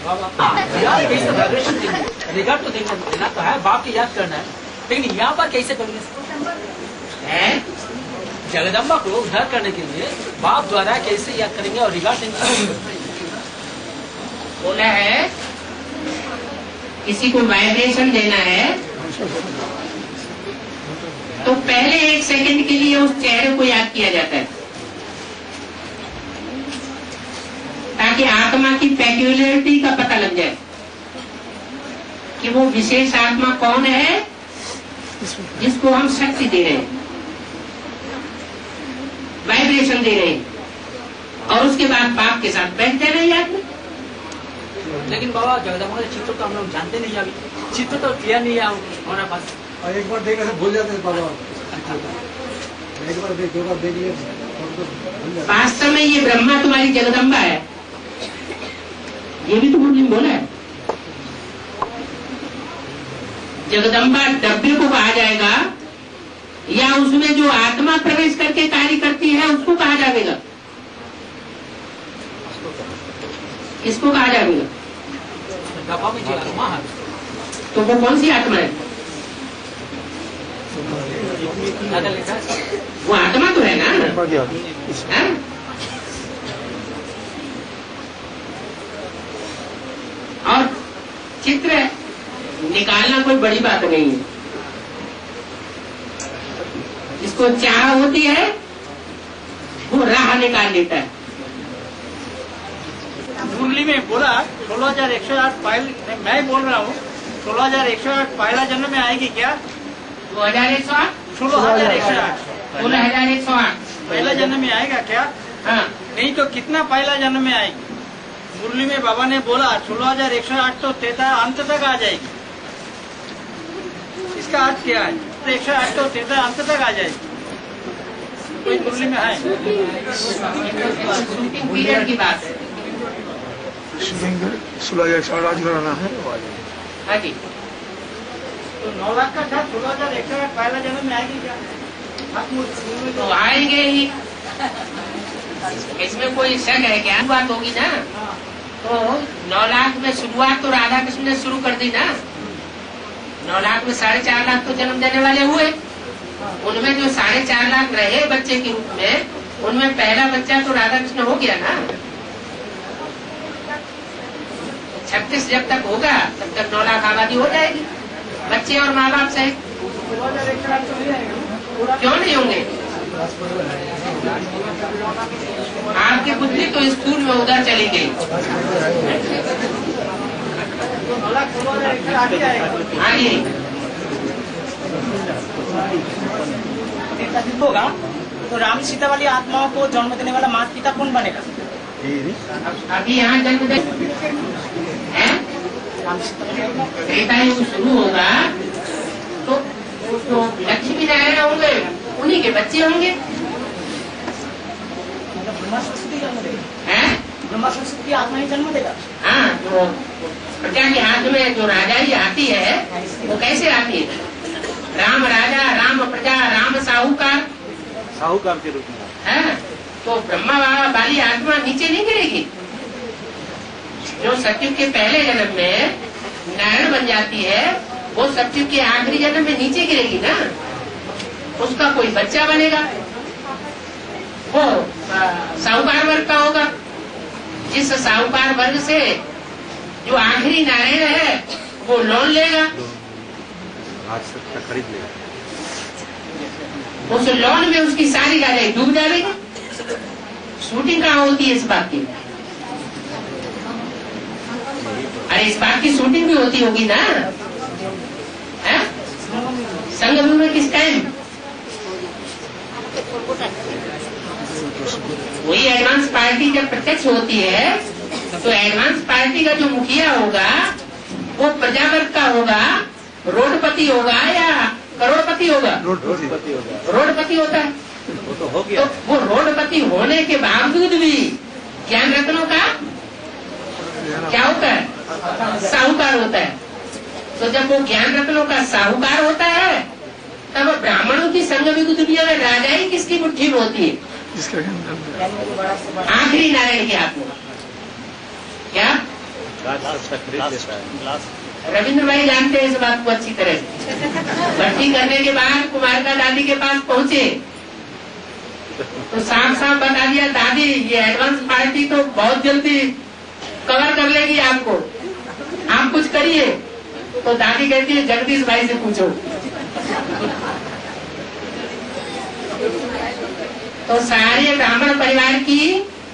यार कैसे वाइब्रेशन देंगे, रिगार्ड तो देना तो है, बाप की याद करना है, लेकिन यहाँ पर कैसे करेंगे? जगदम्बा को उद्धार करने के लिए बाप द्वारा कैसे याद करेंगे और रिगार्ड देंगे? बोला है किसी को वाइब्रेशन देना है तो पहले 1 सेकंड के लिए उस चेहरे को याद किया जाता है, ताकि आत्मा की पेक्यूलियरिटी का पता लग जाए कि वो विशेष आत्मा कौन है जिसको हम शक्ति दे रहे हैं, वाइब्रेशन दे रहे हैं, और उसके बाद बाप के साथ बैठ जाना याद में। लेकिन बाबा जगदम्बा का चित्र तो हम लोग जानते नहीं, अभी चित्र तो क्लियर नहीं है हमारे पास। और एक बार देखने से भूल जाते हैं बाबा, एक बार देख 2 बार देख लिए। वास्तव में ये ब्रह्मा तुम्हारी जगदम्बा है, ये भी तो मुस्लिम बोला है। जगदम्बा डब्बे को कहा जाएगा या उसमें जो आत्मा प्रवेश करके कार्य करती है उसको कहा जाएगा? किसको कहा जाएगा? डब्बा में जो आत्मा है तो वो कौन सी आत्मा है? वो आत्मा तो है ना, है? और चित्र निकालना कोई बड़ी बात नहीं है, जिसको चाह होती है वो राह निकाल लेता है। मुरली में बोला 16,108 फाइल, मैं बोल रहा हूँ 16,108 पहला जन्म में आएगी क्या? 2108 16,108 16,108 पहला जन्म में आएगा क्या? हाँ, नहीं तो कितना पहला जन्म में आएगी? मुरली में बाबा ने बोला 16,108 तो 13 अंत तक आ जाएगी, इसका अर्थ क्या है? 108 तो 13 अंत तक आ जाएगी, कोई मुरली में है? शूटिंग पीरियड की बात है। 16,108 कराना है। हाँ जी, तो 9 लाख का था 16,108 पहला जन्म में आएगी क्या? तो आएंगे ही, इसमें कोई शक है क्या? बात होगी ना, तो 9 लाख में शुरुआत तो राधा कृष्ण ने शुरू कर दी ना। 9 लाख में 4.5 लाख तो जन्म देने वाले हुए, उनमें जो 4.5 लाख रहे बच्चे के रूप में, उनमें पहला बच्चा तो राधा कृष्ण हो गया ना। 36 जब तक होगा तब तक 9 लाख आबादी हो जाएगी, बच्चे और माँ बाप सहित। क्यों नहीं होंगे? आपकी बुद्धि तो स्कूल में उधर चली गई। हाँ जी, होगा तो राम सीता वाली आत्माओं को जन्म देने वाला माता पिता कौन बनेगा? अभी यहाँ जन्म दे त्रेता युग शुरू होगा तो लक्ष्मी नारायण होंगे, उन्हीं के बच्चे होंगे। ब्रह्मा सरस्वती जन्म देगा, हैं? ब्रह्मा सरस्वती आत्मा ही जन्म देगा। हाँ, तो प्रजा के हाथ में जो राजाई आती है वो कैसे आती है? राम राजा, राम प्रजा, राम साहूकार, साहूकार के रूप में है। तो ब्रह्मा वाली आत्मा नीचे नहीं गिरेगी। जो सतयुग के पहले जन्म में नारायण बन जाती है वो सतयुग के आखिरी जन्म में नीचे गिरेगी ना, उसका कोई बच्चा बनेगा, वो साहूकार वर्ग का होगा। जिस साहूकार वर्ग से जो आखिरी नारायण है वो लोन लेगा, आज तक खरीद लेगा, उस लोन में उसकी सारी राजाई डूब जाएगी। शूटिंग कहाँ होती है इस बात की? अरे इस बात की शूटिंग भी होती होगी ना, है? संगम में किस टाइम? वही एडवांस पार्टी जब प्रत्यक्ष होती है तो एडवांस पार्टी का जो मुखिया होगा वो प्रजावर्ग का होगा, रोडपति होगा या करोड़पति होगा? रोडपति होता है। वो तो हो गया। तो वो रोडपति होने के बावजूद भी ज्ञान रत्नों का क्या होता है? साहूकार होता है। तो जब वो ज्ञान रत्नों का साहूकार होता है तब ब्राह्मणों की संगम दुनिया में राजाई किसकी मुट्ठी में होती है? आखिरी नारायण के हाथ में। क्या रविंद्र भाई जानते हैं इस बात को अच्छी तरह से। भर्ती करने के बाद कुमारिका दादी के पास पहुंचे तो साफ साफ बता दिया, दादी ये एडवांस पार्टी तो बहुत जल्दी कवर कर लेगी आपको, आप कुछ करिए। तो दादी कहती है जगदीश भाई से पूछो। तो सारे ब्राह्मण परिवार की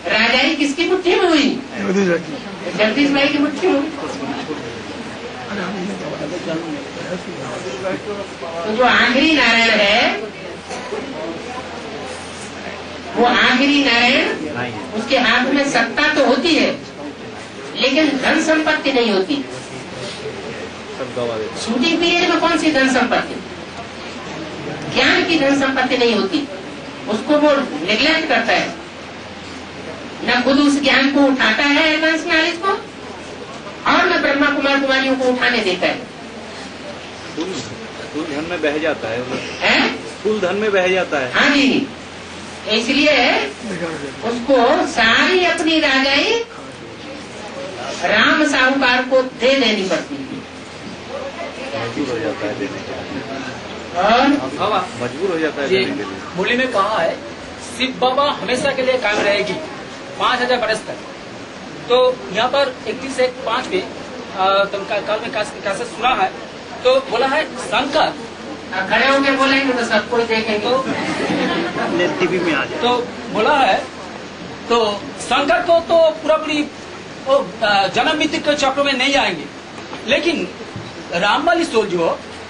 राजाई किसकी मुट्ठी में हुई? जगदीश भाई की मुट्ठी में। तो जो आखिरी नारायण है वो आखिरी नारायण, उसके हाथ में सत्ता तो होती है लेकिन धन संपत्ति नहीं होती। शूटिंग पीरियड में कौन सी धन संपत्ति? ज्ञान की धन संपत्ति नहीं होती, उसको वो निग्लेक्ट करता है, न खुद उस ज्ञान को उठाता है एडवांस नॉलेज को, और न ब्रह्मा कुमार कुमारियों को उठाने देता है। स्थूल धन में बह जाता है, स्थूल धन में बह जाता है। हाँ जी, इसलिए उसको सारी अपनी राजाई राम साहूकार को दे देनी पड़ती है। मजबूर हो जाता है देने के लिए, और मजबूर हो जाता है देने के लिए। मुरली में कहा है शिव बाबा हमेशा के लिए कायम रहेगी 5000 बरस तक। तो यहाँ पर 31-1-5 में काल में कैसे सुना है तो बोला है शंकर खड़े होकर बोलेंगे तो सब कोई देखेंगे। टीवी में आ जाए तो बोला है तो शंकर को तो पूरी जन्म मृत्यु के चक्र में नहीं आएंगे, लेकिन रामबली सोल जो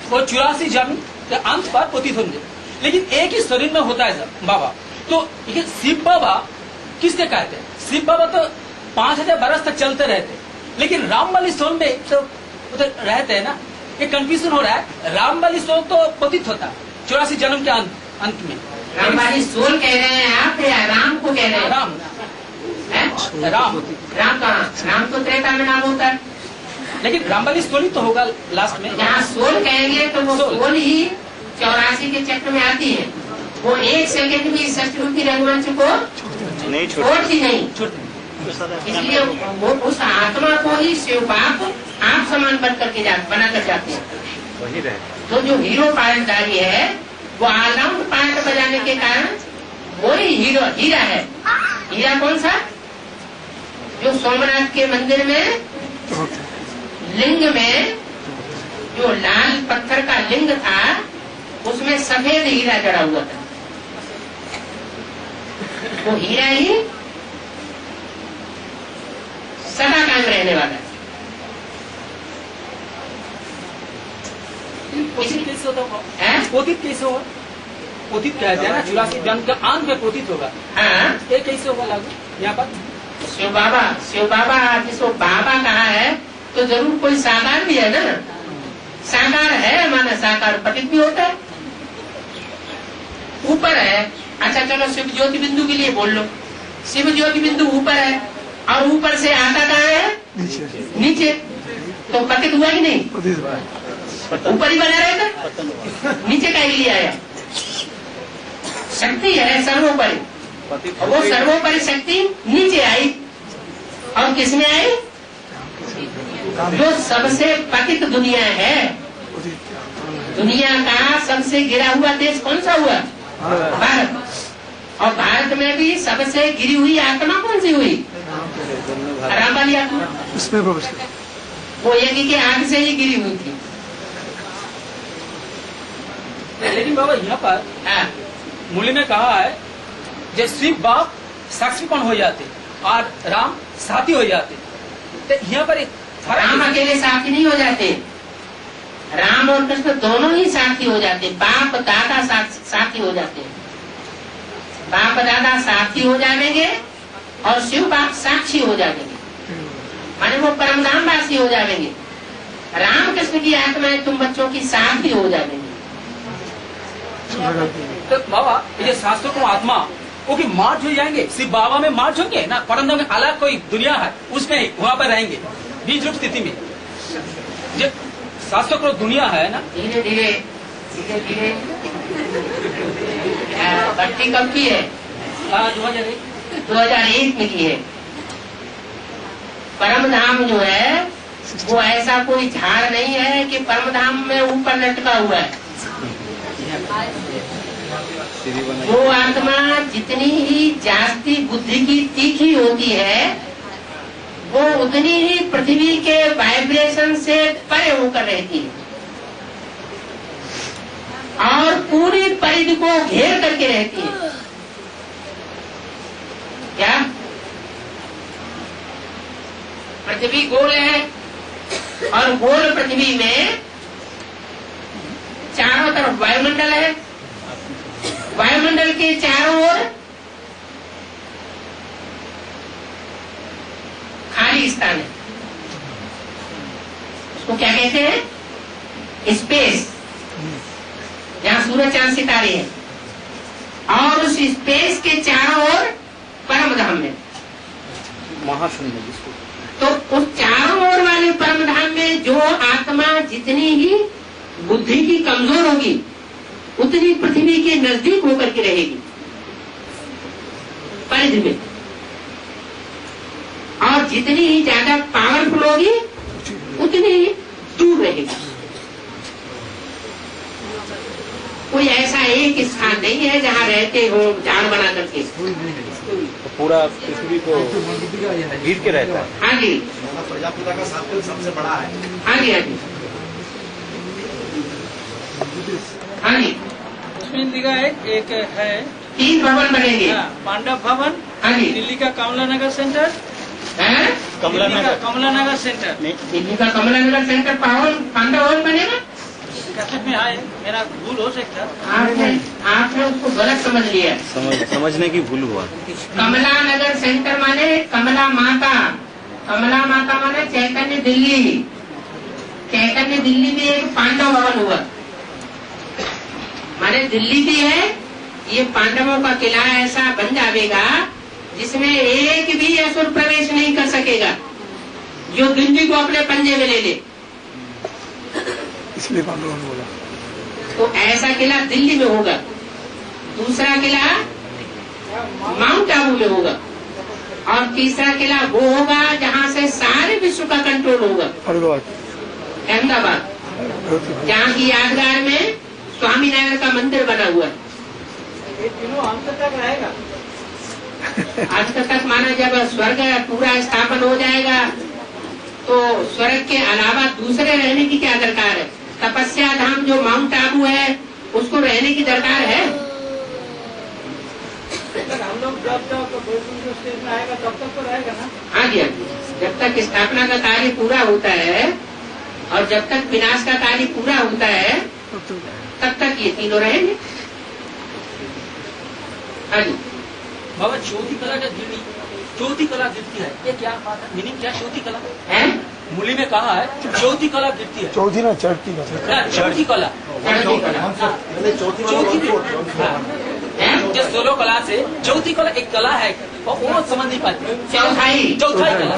वो 84 जन्म के अंत पर पतित होंगे, लेकिन एक ही शरीर में होता है सर बाबा। तो ये शिव बाबा किसके कहते हैं? शिव बाबा तो 5000 बरस तक चलते रहते, लेकिन रामबली सोल में तो उधर रहते हैं ना। ये कंफ्यूजन हो रहा है, रामबली सोल तो पतित होता 84 जन्म के अंत में। रामबली सोल कह रहे हैं आप या राम को कह रहे हैं? राम राम राम कहाँ? राम तो त्रेता में नाम होता है, लेकिन रामबली सोल ही तो होगा लास्ट में। जहाँ सोल कहेंगे तो वो सोल ही 84 के चक्र में आती है। वो 1 सेकंड भी सचरूपी रंगमंच को नहीं छोड़ती नहीं। इसलिए वो उस आत्मा को ही शिव बाप आप समान बनाकर जाते हैं। वही रहे। तो जो हीरो पार्टदारी है वो ऑलराउंड पार्ट बजाने के कारण वही हीरा है। हीरा कौन सा? जो सोमनाथ के मंदिर में लिंग में जो लाल पत्थर का लिंग था उसमें सफेद हीरा जड़ा हुआ था। वो हीरा ही सदा कायम रहने वाला है। पोतित कैसे होता होगा? पोतित कैसे होगा? पोतित कहते हैं ना 84 जन्म के अंत में पोतित होगा। हाँ, ये कैसे होगा लागू यहाँ पर? शिव बाबा जिसको बाबा कहा है तो जरूर कोई साकार भी है ना। साकार है माना साकार पतित भी होता है, ऊपर है। अच्छा चलो शिव ज्योति बिंदु के लिए बोल लो, शिव ज्योति बिंदु ऊपर है और ऊपर से आता कहाँ है? नीचे। तो पतित हुआ ही नहीं, ऊपर ही बना रहेगा, नीचे का ही लिया आया। शक्ति है सर्वोपरि, वो सर्वोपरि शक्ति नीचे आई और किसमें आई? जो सबसे पतित दुनिया है, दुनिया का सबसे गिरा हुआ देश कौन सा हुआ? भारत। और भारत में भी सबसे गिरी हुई आत्मा कौन सी हुई? रामबली आत्मा। उसमें वो यज्ञ के आग से ही गिरी हुई थी। लेकिन बाबा यहाँ पर मूल्य में कहा है जब शिव बाप साक्षीपन हो जाते और राम साथी हो जाते, तो यहाँ पर राम अकेले साथी नहीं हो जाते, राम और कृष्ण दोनों ही साथी हो जाते। बाप दादा साथी हो जाते हैं। बाप दादा साथी हो जाएंगे और शिव बाप साक्षी हो जाएंगे, माने वो परमधाम वासी हो जाएंगे। राम कृष्ण की आत्माएं तुम बच्चों की साथी हो जाएंगी। तो बाबा ये शास्त्रों को आत्मा वो की मार्च हो जाएंगे, सिर्फ बाबा में मार्च होंगे ना, परंतु में अलग कोई दुनिया है उसमें वहाँ पर रहेंगे बीज रूप स्थिति में। जो शास्त्रों को दुनिया है ना, धीरे धीरे भट्टी कब की है? 2001 2001 में की है। परम धाम जो है वो ऐसा कोई झाड़ नहीं है कि परम धाम में ऊपर लटका हुआ है। वो आत्मा जितनी ही जास्ती बुद्धि की तीखी होती है वो उतनी ही पृथ्वी के वाइब्रेशन से परे होकर रहती है और पूरी परिधि को घेर करके रहती है। क्या पृथ्वी गोल है और गोल पृथ्वी में चारों तरफ वायुमंडल है, वायुमंडल के चारों ओर खाली स्थान है। उसको क्या कहते हैं? स्पेस, जहाँ सूरज चांद सितारे हैं। और उस स्पेस के चारों ओर परम धाम है। महाशून्य जिसको तो उस चारों ओर वाले परम धाम में जो आत्मा जितनी ही बुद्धि की कमजोर होगी उतनी पृथ्वी के नजदीक होकर के रहेगी परिधि में, और जितनी ही ज्यादा पावरफुल होगी उतनी ही दूर रहेगी। कोई ऐसा एक स्थान नहीं है जहाँ रहते हो झाड़ बना करके। तो पूरा पृथ्वी को घेर के रहता है। हाँ जी, प्रजापिता का सर्कल सबसे बड़ा है। हाँ जी, हाँ जी, हाँ जी। उसमें लिखा है एक है 3 भवन बनेंगे। पांडव भवन, हाँ जी, दिल्ली का कमला नगर सेंटर, है कमला नगर कमला नगर सेंटर दिल्ली का कमला नगर सेंटर पांडव भवन बनेगा। कैसेट में आए, मेरा भूल हो सकता है। आपने उसको गलत समझ लिया। समझने की भूल हुआ। कमला नगर सेंटर माने कमला माता, कमला माता माने चैतन्य दिल्ली। चैतन्य दिल्ली में एक पांडव भवन हुआ, माने दिल्ली भी है। ये पांडवों का किला ऐसा बन जाएगा जिसमें एक भी असुर प्रवेश नहीं कर सकेगा जो दिल्ली को अपने पंजे में ले ले। इसलिए पांडवों ने बोला। तो ऐसा किला दिल्ली में होगा। दूसरा किला माउंट आबू में होगा, और तीसरा किला वो होगा जहाँ से सारे विश्व का कंट्रोल होगा, अहमदाबाद, जहाँ की यादगार में स्वामीनारायण का मंदिर बना हुआ है। अंत तक रहेगा। अंत तक माना जब स्वर्ग पूरा स्थापन हो जाएगा तो स्वर्ग के अलावा दूसरे रहने की क्या दरकार है? तपस्या धाम जो माउंट आबू है उसको रहने की दरकार है? हम लोग जब स्टेज में आएगा तब तक तो रहेगा ना। हाँ जी, जब तक स्थापना का कार्य पूरा होता है और जब तक विनाश का कार्य पूरा होता है तब तक ये तीनों रहेंगे। हाँ जी, बाबा ज्योति कला का गिरनी, ज्योति कला गिरती है, ये क्या बात है? मीनिंग क्या ज्योति कला है? मूली में कहा है ज्योति कला गिरती है। चौथी ना चढ़ती ना ज्योति कला, जो सोलो कला से ज्योति कला एक कला है और वो समझ नहीं पाते। चौथाई चौथाई कला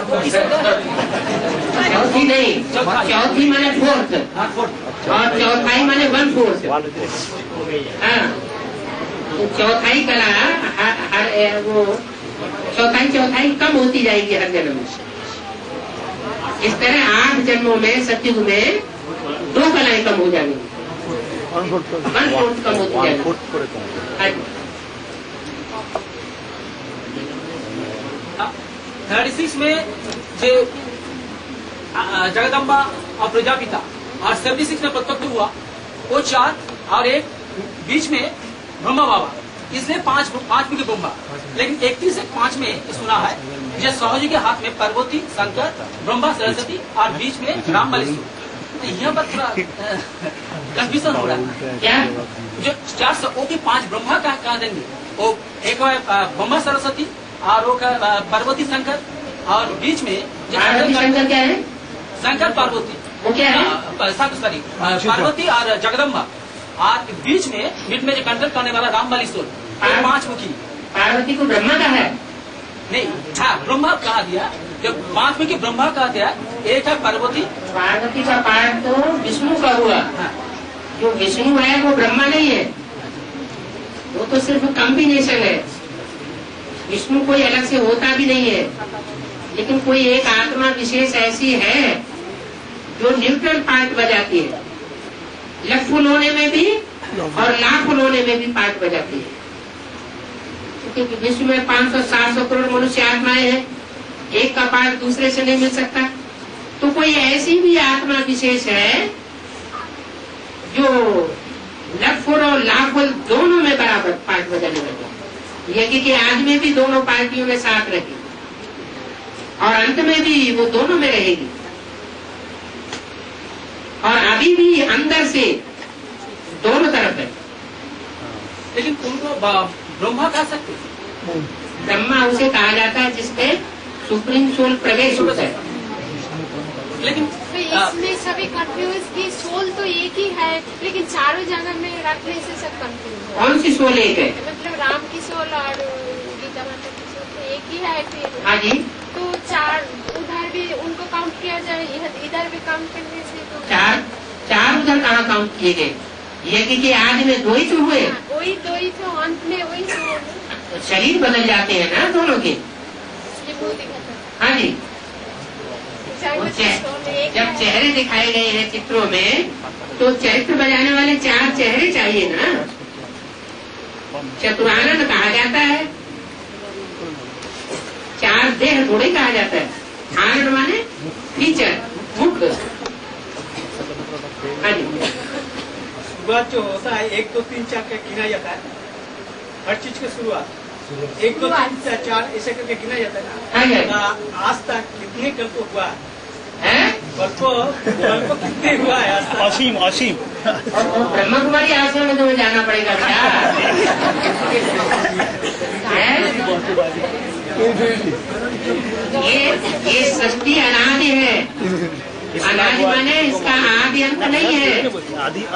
चौथी नहीं, चौथी माने फोर्थ, और चौथाई माने 1/4। हाँ, तो चौथाई कला वो चौथाई कम होती जाएगी हर जन्म में। इस तरह 8 जन्मों में सतयुग में 2 कलाएं कम हो जाएंगी, 1/4 कम होती जाएगी। 36 में जो जगदम्बा और प्रजापिता और 76 में प्रत्यक्ष हुआ वो 4 और एक बीच में ब्रह्मा बाबा, इसलिए 5 मुखी ब्रह्मा। लेकिन 31 से 5 में सुना है जो सहजी के हाथ में पार्वती, शंकर, ब्रह्मा, सरस्वती और बीच में राम बलिष्ठ। तो यहाँ पर थोड़ा कंफ्यूजन हो रहा है। क्या जो 4 वो की 5 ब्रह्मा कहा देंगे? वो एक ब्रह्मा सरस्वती और वो पार्वती शंकर, और बीच में पार्वती शंकर क्या है? शंकर पार्वती वो क्या है? सॉरी पार्वती और जगदम्बा, और बीच में जो कंट्रोल करने वाला राम बलिष्ठ, 5 मुखी। पार्वती को ब्रह्मा का है? नहीं, हाँ ब्रह्मा कहा दिया, जो 5 मुखी ब्रह्मा कहा दिया। एक है पार्वती, पार्वती का पार्ट तो विष्णु का हुआ। हाँ। जो विष्णु है वो ब्रह्मा नहीं है, वो तो सिर्फ कॉम्बिनेशन है। विष्णु कोई अलग से होता भी नहीं है, लेकिन कोई एक आत्मा विशेष ऐसी है जो न्यूट्रल पार्ट बजाती है, लखफुल होने में भी और लाखफुल होने में भी पार्ट बजाती है। क्योंकि विश्व में 500-700 करोड़ मनुष्य आत्माएं हैं, एक का पार्ट दूसरे से नहीं मिल सकता। तो कोई ऐसी भी आत्मा विशेष है जो लखफुल और लाखफुल दोनों में बराबर पार्ट बजाने लगे। यज्ञ के आज में भी दोनों पार्टियों में साथ रहेगी और अंत में भी वो दोनों में रहेगी, और अभी भी अंदर से दोनों तरफ है। लेकिन उनको ब्रह्मा कह सकते, ब्रह्मा उसे कहा जाता है जिसमें सुप्रीम सोल प्रवेश होता है। लेकिन तो इसमें सभी कंफ्यूज की सोल तो एक ही है, लेकिन चारों जगह में रखने से सब कंफ्यूज है। कौन सी सोल एक है? मतलब राम की सोल और गीता माता की सोल तो एक ही है फिर। हाँ जी, तो चार उधर भी उनको काउंट किया जाए, इधर भी काउंट करने से तो चार उधर कहाँ काउंट किए गए? यज्ञ के आदि में दो ही तो हुए, वही दो ही तो अंत में वही सोल शरीर बदल जाते हैं ना दोनों के। ये वो दिखाता हाँ जी, है। वो जब चेहरे दिखाए गए हैं चित्रों में, तो चरित्र बजाने वाले 4 चेहरे चाहिए ना। चतुरानन कहा जाता है, 4 देह थोड़े कहा जाता है। आनंद माने फीचर, मुख। हाँ जी, शुरुआत जो होता है 1 2 3 4 का गिना जाता है, हर चीज की शुरुआत 1 2 3 4 ऐसे करके गिना जाता हाँ जी। है ना। आज तक कितने कल्प हुआ है? कल्प कितने हुआ है आज तक? असीम असीम। और ब्रह्मा कुमारी आश्रम में तुम्हें जाना पड़ेगा क्या? ये सृष्टि अनादि है। अनादि माने इसका आदि अंत नहीं है।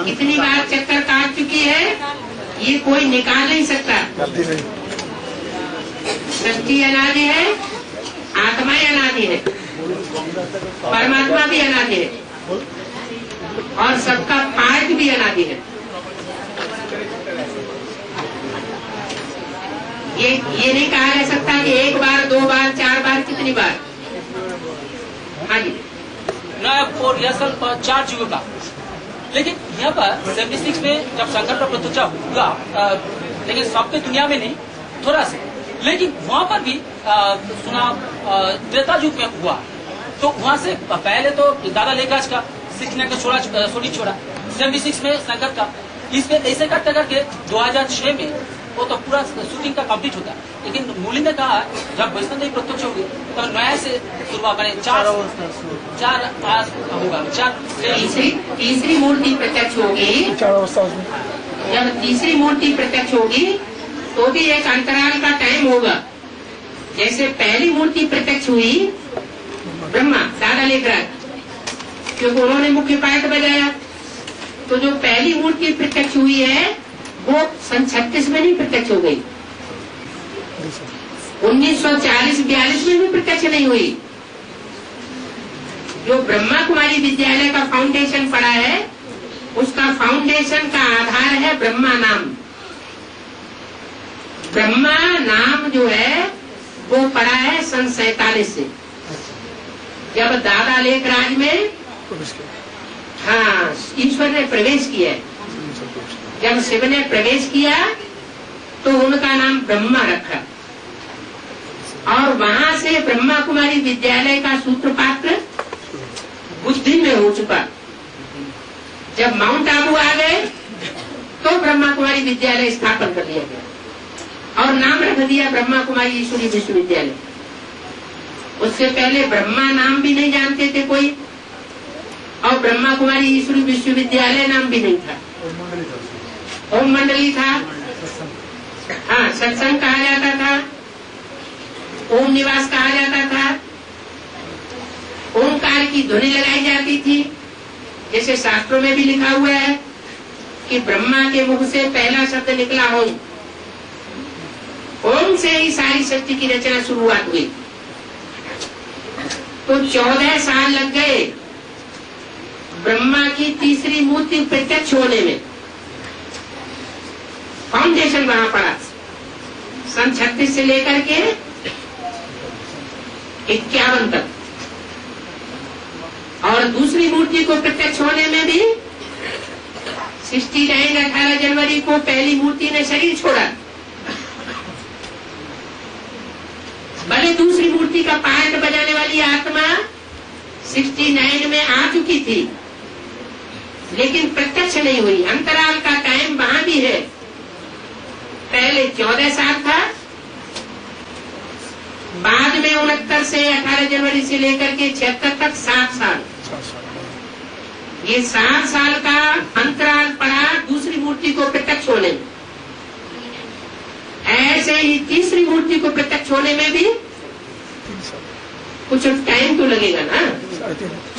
कितनी बार चक्कर काट चुकी है, ये कोई निकाल नहीं सकता। सृष्टि अनादि है, आत्माएं अनादि है, परमात्मा भी अनादि है, और सबका पार्ट भी अनादि है। ये नहीं कहा जा सकता कि 1 बार 2 बार 4 बार, कितनी बार। हाँ जी, और यह सब 4 युगों का। लेकिन यहाँ पर 76 में जब शंकर का प्रत्युत्तर हुआ, लेकिन सबके दुनिया में नहीं, थोड़ा से, लेकिन वहाँ पर भी सुना त्रेता युग में हुआ। तो वहाँ से पहले तो दादा लेखराज का 69 का सोनी छोड़ा, 76 में शंकर का, इसमें ऐसे करते करके 2006 में वो तो पूरा शूटिंग का कंप्लीट होता है। लेकिन मूली ने कहा जब वैष्णव देवी प्रत्यक्ष होगी तो नया से शुरुआत बने 4 होगा। तीसरी मूर्ति प्रत्यक्ष होगी। जब तीसरी मूर्ति प्रत्यक्ष होगी तो भी एक अंतराल का टाइम होगा। जैसे पहली मूर्ति प्रत्यक्ष हुई ब्रह्मा दादा लेखराज, क्योंकि उन्होंने मुख्य पाठ बजाया, तो जो पहली मूर्ति प्रत्यक्ष हुई है वो सन 36 में नहीं प्रत्यक्ष हो गई, 1940-42 में भी प्रत्यक्ष नहीं हुई। जो ब्रह्मा कुमारी विद्यालय का फाउंडेशन पड़ा है, उसका फाउंडेशन का आधार है ब्रह्मा नाम। ब्रह्मा नाम जो है वो पड़ा है सन 47 से, जब दादा लेखराज में हाँ ईश्वर ने प्रवेश किया है। जब शिव ने प्रवेश किया तो उनका नाम ब्रह्मा रखा, और वहां से ब्रह्मा कुमारी विद्यालय का सूत्रपात बुद्धि में हो चुका। जब माउंट आबू आ गए तो ब्रह्मा कुमारी विद्यालय स्थापन कर दिया गया और नाम रख दिया ब्रह्मा कुमारी ईश्वरी विश्वविद्यालय। उससे पहले ब्रह्मा नाम भी नहीं जानते थे कोई, और ब्रह्मा कुमारी ईश्वरी विश्वविद्यालय नाम भी नहीं था। ओम मंडली था, हाँ सत्संग कहा जाता था, ओम निवास कहा जाता था, ओमकार की ध्वनि लगाई जाती थी। जैसे शास्त्रों में भी लिखा हुआ है कि ब्रह्मा के मुख से पहला शब्द निकला ओम, ओम से ही सारी सृष्टि की रचना शुरुआत हुई। तो 14 साल लग गए ब्रह्मा की तीसरी मूर्ति प्रत्यक्ष होने में। फाउंडेशन वहां पड़ा, सन 36 से लेकर के 51 तक, और दूसरी मूर्ति को प्रत्यक्ष होने में भी 69 18 जनवरी को पहली मूर्ति ने शरीर छोड़ा। भले दूसरी मूर्ति का पार्ट बजाने वाली आत्मा 69 में आ चुकी थी, लेकिन प्रत्यक्ष नहीं हुई। अंतराल का टाइम वहां भी है। पहले 14 साल था, बाद में 69 से 18 जनवरी से लेकर के 76 तक 7 साल। ये 7 साल का अंतराल पड़ा दूसरी मूर्ति को प्रत्यक्ष होने में। ऐसे ही तीसरी मूर्ति को प्रत्यक्ष होने में भी कुछ टाइम तो लगेगा ना।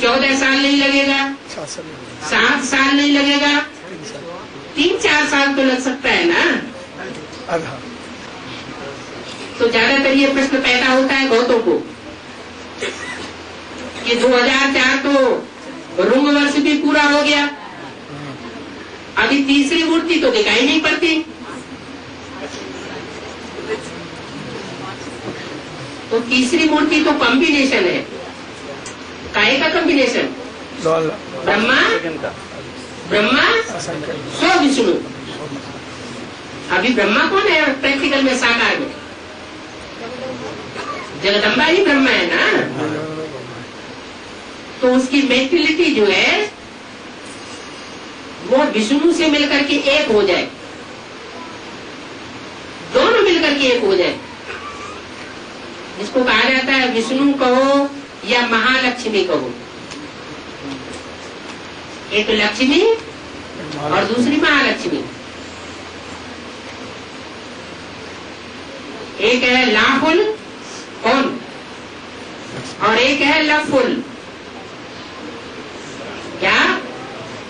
14 साल नहीं लगेगा, 7 साल नहीं लगेगा, 3-4 साल तो लग सकता है ना। तो ज्यादातर ये प्रश्न पैदा होता है बहुतों को कि 2004 तो रुंग वर्ष भी पूरा हो गया, अभी तीसरी मूर्ति तो दिखाई नहीं पड़ती। तो तीसरी मूर्ति तो कॉम्बिनेशन है। काहे का कॉम्बिनेशन? ब्रह्मा सो विष्णु। अभी ब्रह्मा कौन है प्रैक्टिकल में, साकार में? जगदम्बा ही ब्रह्मा है ना। तो उसकी मेंटलिटी जो है वो विष्णु से मिलकर के एक हो जाए, दोनों मिलकर के एक हो जाए। जिसको कहा जाता है विष्णु कहो या महालक्ष्मी कहो। एक लक्ष्मी और दूसरी महालक्ष्मी। एक है लाफुल कौन और एक है लवफुल। क्या?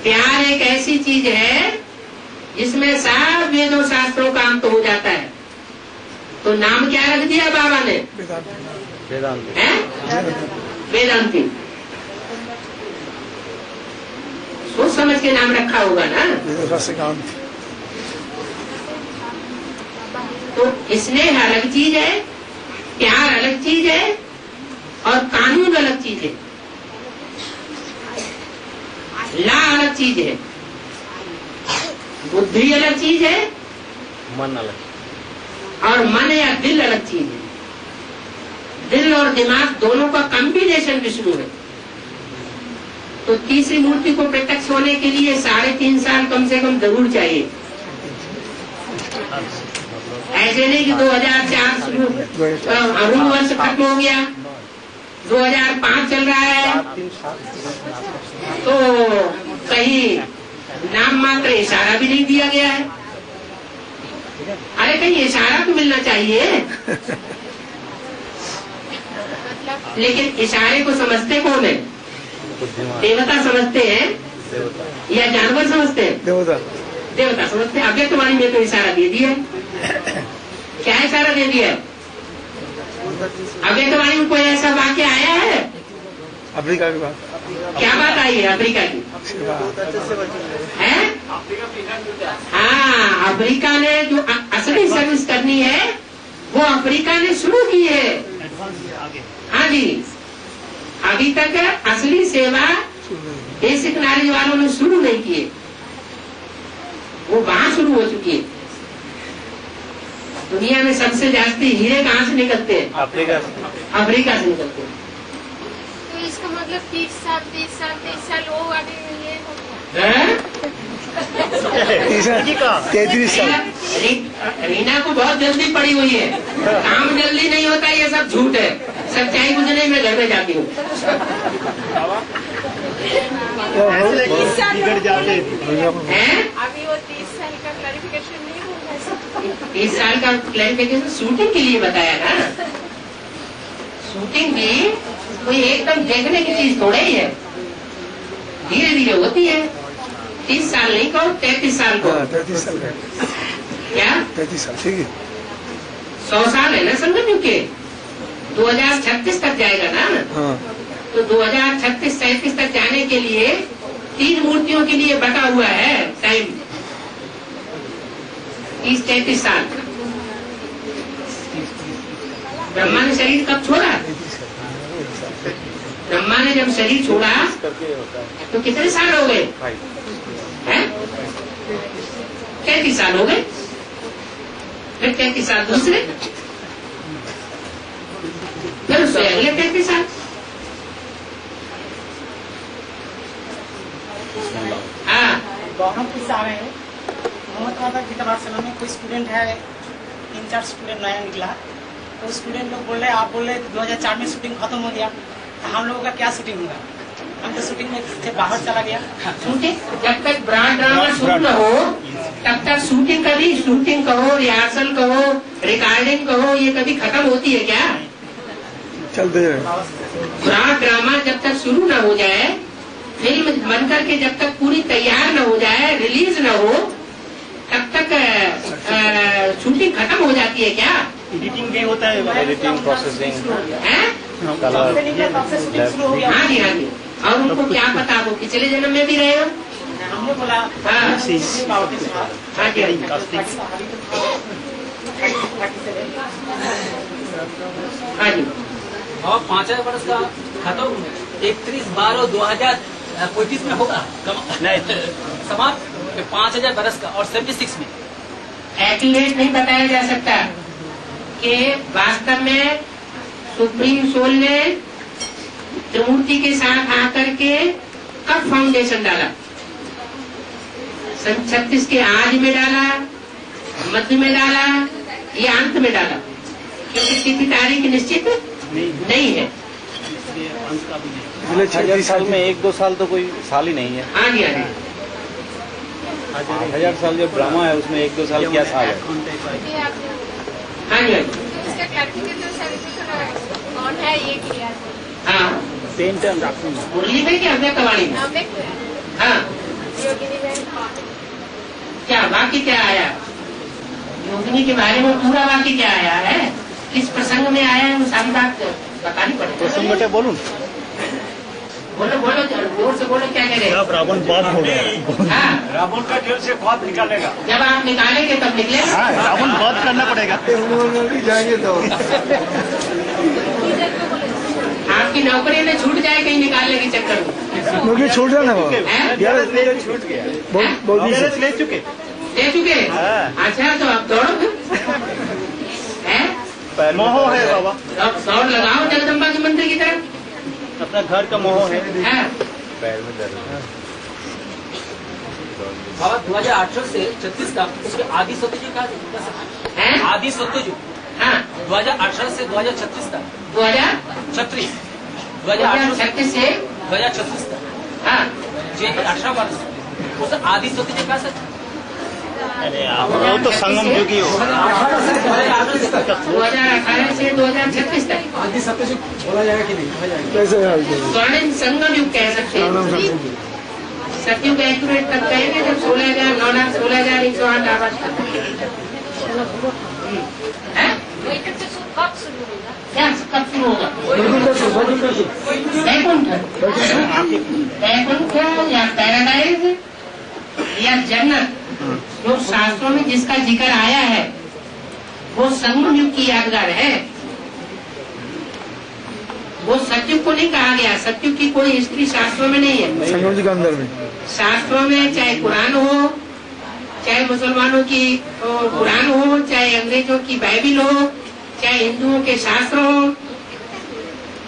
प्यार एक ऐसी चीज है जिसमें सब वेदों शास्त्रों का अंत हो जाता है। तो नाम क्या रख दिया बाबा ने? वेदांती। सोच समझ के नाम रखा होगा ना। तो स्नेह अलग चीज है, प्यार अलग चीज है, और कानून अलग चीज है। ला अलग चीज है, बुद्धि अलग चीज है, मन अलग, और मन या दिल अलग चीज है। दिल और दिमाग दोनों का कॉम्बिनेशन विष्णु है। तो तीसरी मूर्ति को प्रत्यक्ष होने के लिए 3.5 साल कम से कम जरूर चाहिए। ऐसे नहीं कि 2004 अरुण वर्ष खत्म हो गया, 2005 चल रहा है, तो कहीं नाम मात्र इशारा भी नहीं दिया गया है। अरे कहीं इशारा तो मिलना चाहिए। लेकिन इशारे को समझते कौन है? देवता समझते हैं या जानवर समझते हैं? देवता समझते हैं। अव्यक्त वाणी में तो इशारा दे दिया। क्या इशारा दे दिया? अव्यक्त वाणी में कोई ऐसा वाक्य आया है? अफ्रीका की बात। क्या बात आई है अफ्रीका की? है? हाँ, अफ्रीका ने जो असली सर्विस करनी है वो अफ्रीका ने शुरू की है। हाँ जी, अभी तक असली सेवा बेसिक नॉलेज वालों ने शुरू नहीं की है, वो वहां शुरू हो चुकी है। दुनिया में सबसे जास्ती हीरे कहाँ से निकलते हैं? अफ्रीका से निकलते हैं। तो इसका मतलब 30 साल लोग अभी ये हो गया। 33 साल। रीना को बहुत जल्दी पड़ी हुई है, काम जल्दी नहीं होता, ये सब झूठ है। सच्चाई पूछने में घर में जाती हूँ। अभी वो 30 साल का क्लैरिफिकेशन नहीं होगा। 30 साल का क्लैरिफिकेशन शूटिंग के लिए बताया ना। शूटिंग भी कोई एकदम देखने की चीज थोड़ा ही है, धीरे धीरे होती है। 30 साल नहीं कहो, 33 साल को। 33 साल क्या? 33 साल, ठीक है। 100 साल है ना संगठन के। 2036 तक जाएगा ना। हाँ। तो 2036-37 तक जाने के लिए 3 मूर्तियों के लिए बटा हुआ है टाइम, 30-33 साल। ब्रह्मा ने शरीर कब छोड़ा? ब्रह्मा ने जब शरीर छोड़ा तो कितने साल हो गए? 33 साल हो गए। फिर 33 साल दूसरे, फिर उससे अगले 33 साल। हाँ, दोनों किस्से आ रहे हैं। मोहम्मद की तबादला में कोई स्टूडेंट है, 3-4 स्टूडेंट नया निकला, तो स्टूडेंट लोग बोल रहे, आप बोल रहे 2004 में शूटिंग खत्म हो गया, तो हम लोगों का क्या शूटिंग होगा? हम तो शूटिंग में से बाहर चला गया। शूटिंग जब तक ब्रांड ड्रामा शूट न हो तब तक शूटिंग कभी, शूटिंग कहो, रिहर्सल कहो, रिकॉर्डिंग कहो, ये कभी खत्म होती है क्या? चलते हैं। ब्रांड ड्रामा जब तक शुरू न हो जाए, फिल्म बनकर के जब तक पूरी तैयार न हो जाए, रिलीज न हो, तब तक शूटिंग खत्म हो जाती है क्या? एडिटिंग भी होता है, एडिटिंग, प्रोसेसिंग, है? कलर। हाँ जी, हाँ जी। और उनको क्या पता, वो पिछले जन्म में भी रहे हो। हमने बोला हाँ हाँ जी, हाँ जी। हाँ जी। और 5,000 वर्ष का खत्म 31/12/2025 में होगा समाप्त। 5,000 वर्ष का और 76 में एक्यूरेट नहीं बताया जा सकता कि वास्तव में सुप्रीम सोल ने त्रिमूर्ति के साथ आकर के कब फाउंडेशन डाला। सन 36 के आज में डाला, मध्य में डाला या अंत में डाला, क्योंकि तिथि तारीख निश्चित नहीं है। पिछले 6 साल में 1-2 साल तो कोई साल ही नहीं है। हाँ जी, हाँ जी। 1000 साल जो ड्रामा है उसमें 1-2 साल क्या साल है? हाँ जी, हाँ जी। इसका क्लैरिफिकेशन कौन है ये क्लियर? हाँ, मुरली में क्या अव्यक्त वाणी में? हाँ, योगिनी बहन क्या वाक्य क्या आया? योगिनी के बारे में पूरा वाक्य क्या आया है, किस प्रसंग में आया है, वो सारी बात बतानी पड़ेगी। प्रसंग बेटे बोलूं? बोलो बोलो, जोर से बोलो, क्या कह रहे हैं? रावण बात हो गया। हाँ, रावण का जेल से बात निकालेगा। जब आप निकालेंगे तब निकलेगा। रावण बात करना पड़ेगा। जाएंगे तो आपकी नौकरी में छूट जाए कहीं निकालने के चक्कर में। नौकरी छूट जाना वो हैं? छूट गया, बहुत ले चुके। दे चुके? अच्छा, तो आप दौड़ो हैं? मोह है बाबा, दौड़ लगाओ जगदम्बा के मंदिर की तरफ। अपना घर का मोह है। हाँ, पैर में दर्द। बाबा 2018 से 36 तक उसके आदि सत्ययुग का हैं? आदि सत्ययुग हाँ, 2018 से 2036 तक 2036 2036 से 2036 तक हाँ, जे 18 वर्ष उस आदि सत्ययुग का सत्य अरे वो तो संगम युग ही हो। 2018 से 2036 तक आदि सत्ययुग बोला जाएगा कि नहीं? कैसे स्वर्णिम संगम युग कह सकते हैं। सतयुग एक्यूरेट तब कहेंगे जब 16,916,108 आवाज कब शुरू होगा? क्या कब शुरू होगा? वैकुंठ या पैराडाइज या जन्नत, जो शास्त्रों में जिसका जिक्र आया है वो संगम युग की यादगार है। वो सतयुग को नहीं कहा गया, सतयुग की कोई हिस्ट्री शास्त्रों में नहीं है। संगम जी के अंदर में शास्त्रों में चाहे कुरान हो, चाहे मुसलमानों की कुरान हो, चाहे अंग्रेजों की बाइबिल हो, चाहे हिंदुओं के शास्त्र हो,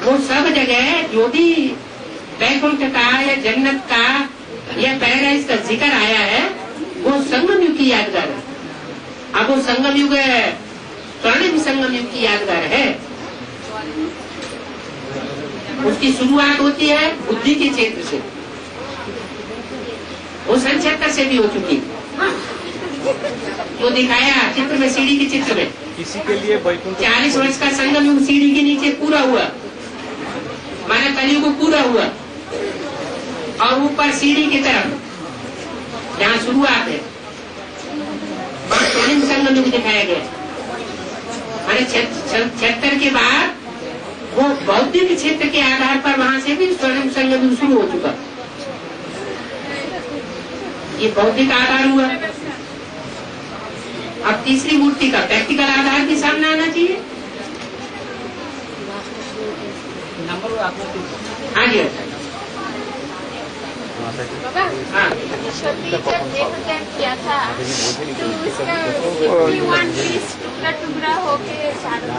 वो सब जगह जो भी वैकुंठ का या जन्नत का या पैराडाइज का जिक्र आया है वो संगम युग की यादगार है। अब वो संगम युग स्वर्णिम संगम युग की यादगार है। उसकी शुरुआत होती है बुद्धि के क्षेत्र से, वो सन 76 से भी हो चुकी, जो दिखाया चित्र में, सीढ़ी के चित्र में। इसी के लिए वैकुंठ 40 वर्ष का संगम युग सीढ़ी के नीचे पूरा हुआ, माना कलयुग पूरा हुआ, और ऊपर सीढ़ी की तरफ जहाँ शुरुआत है स्वर्णिम संगम युग दिखाया गया। माने 76 के बाद वो बौद्धिक क्षेत्र के आधार पर वहाँ से भी स्वर्णिम संगम युग शुरू हो चुका। ये बौद्धिक आधार हुआ। अब तीसरी मूर्ति का प्रैक्टिकल आधार भी सामने आना चाहिए। नंबर वो आपने हाँ जी अच्छा बाबा हाँ छोटी जब एक अटैक किया था तो उसका 51 पीस टुकड़ा होके चारों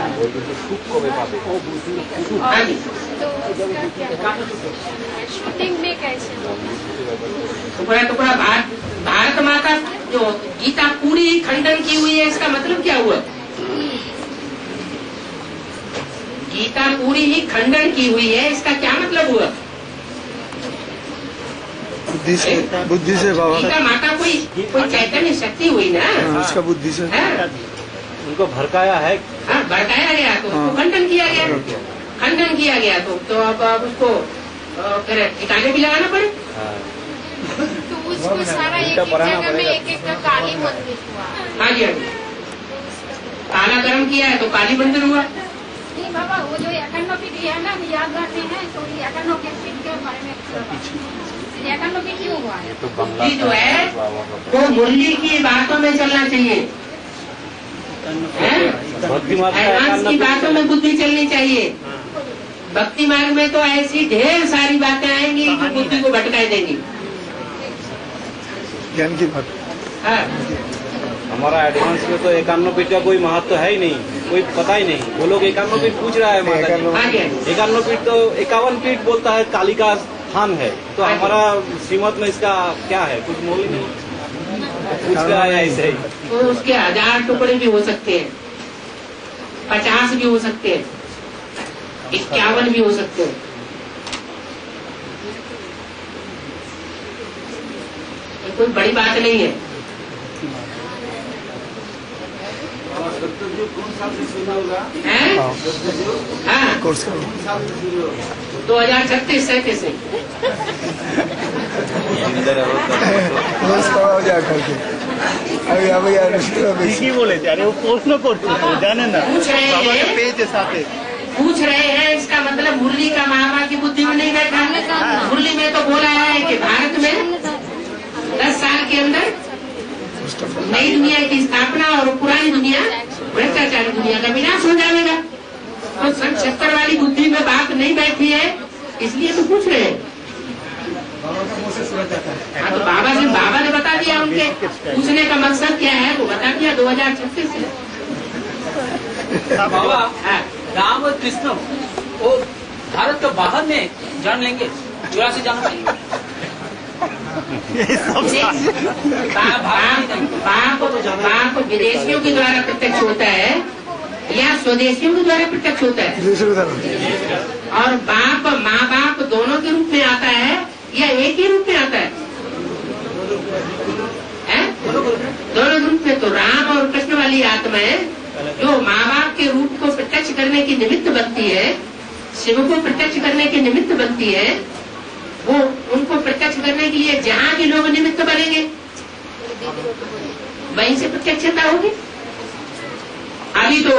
हाँ जी तो उसका क्या शूटिंग में कैसे होगा? टुकड़ा टुकड़ा भारत माता जो गीता पूरी खंडन की हुई है, इसका मतलब क्या हुआ? गीता पूरी ही खंडन की हुई है, इसका क्या मतलब हुआ? बुद्धि से बाबा गीता माता कोई चैतन्य शक्ति हुई ना, उसका बुद्धि से है? उनको भड़काया है। हाँ, भड़काया गया तो उसको खंडन किया गया, खंडन किया गया तो अब उसको फिर ठिकाने भी लगाना पड़े। तो उसको सारा एक जगह में एक का काली मंदिर हुआ। हाँ जी हाँ जी, काला कर्म किया है तो काली मंदिर हुआ। नहीं बाबा, वो जो 51 पीठ है ना, याद करते हैं तो 51 पीठ के बारे में 51 पीठ क्यों हुआ है? बुद्धि जो है वो मुरली की बातों में चलना चाहिए, भक्ति मार्ग का एडवांस की बातों में बुद्धि चलनी चाहिए। भक्ति मार्ग में तो ऐसी ढेर सारी बातें आएंगी जो बुद्धि को भटका देंगी। ज्ञान की बात। हाँ, हमारा एडवांस में तो 51 पीठ का कोई महत्व है ही नहीं, कोई पता ही नहीं। वो लोग 51 पीठ पूछ रहा है माता जी। हाँ जी 51 पीठ तो 51 पीठ बोलता है, काली का स्थान है। तो हमारा श्रीमत में इसका क्या है, कुछ मोल ही नहीं। पूछ रहा है ऐसे ही। तो उसके 1000 टुकड़े भी हो सकते हैं, 50 भी हो सकते हैं, 51 भी हो सकते हैं। ये कोई बड़ी बात नहीं है। हैं? हाँ, कोर्स करो 2036 से कैसे? कोर्स कराओ जा करके अभी अभी কি বলেছে আরে ও প্রশ্ন করছে তো জানেন না पूछ रहे বাবাকে हैं, পেয়েছে সাথে पूछ रहे हैं, इसका मतलब मुरली का महात्मा की बुद्धि में नहीं बैठा। मुरली में तो बोला है कि भारत में 10 साल के अंदर नई दुनिया की स्थापना और पुरानी दुनिया भ्रष्टाचारी दुनिया का विनाश हो जाएगा। तो 70 वाली बुद्धि में बात नहीं बैठी है, इसलिए तो पूछ रहे हैं। बाबा का मुंह से सुना जाता है। हाँ, तो बाबा ने बता दिया, उनके पूछने का मकसद क्या है वो बता दिया 2036 से। बाबा हाँ, राम और कृष्ण वो भारत के बाहर में जान लेंगे, 84 जाना चाहिए। बाप विदेशियों के द्वारा प्रत्यक्ष होता है या स्वदेशियों के द्वारा प्रत्यक्ष होता है? और बाप माँ बाप दोनों के रूप में आता है या एक ही रूप में आता है? दोनों रूप में। तो राम और कृष्ण वाली आत्माएं जो माँ बाप के रूप को प्रत्यक्ष करने की निमित्त बनती है, शिव को प्रत्यक्ष करने की निमित्त बनती है, वो उनको प्रत्यक्ष करने के लिए जहाँ भी लोग निमित्त बनेंगे वहीं से प्रत्यक्षता होगी। अभी तो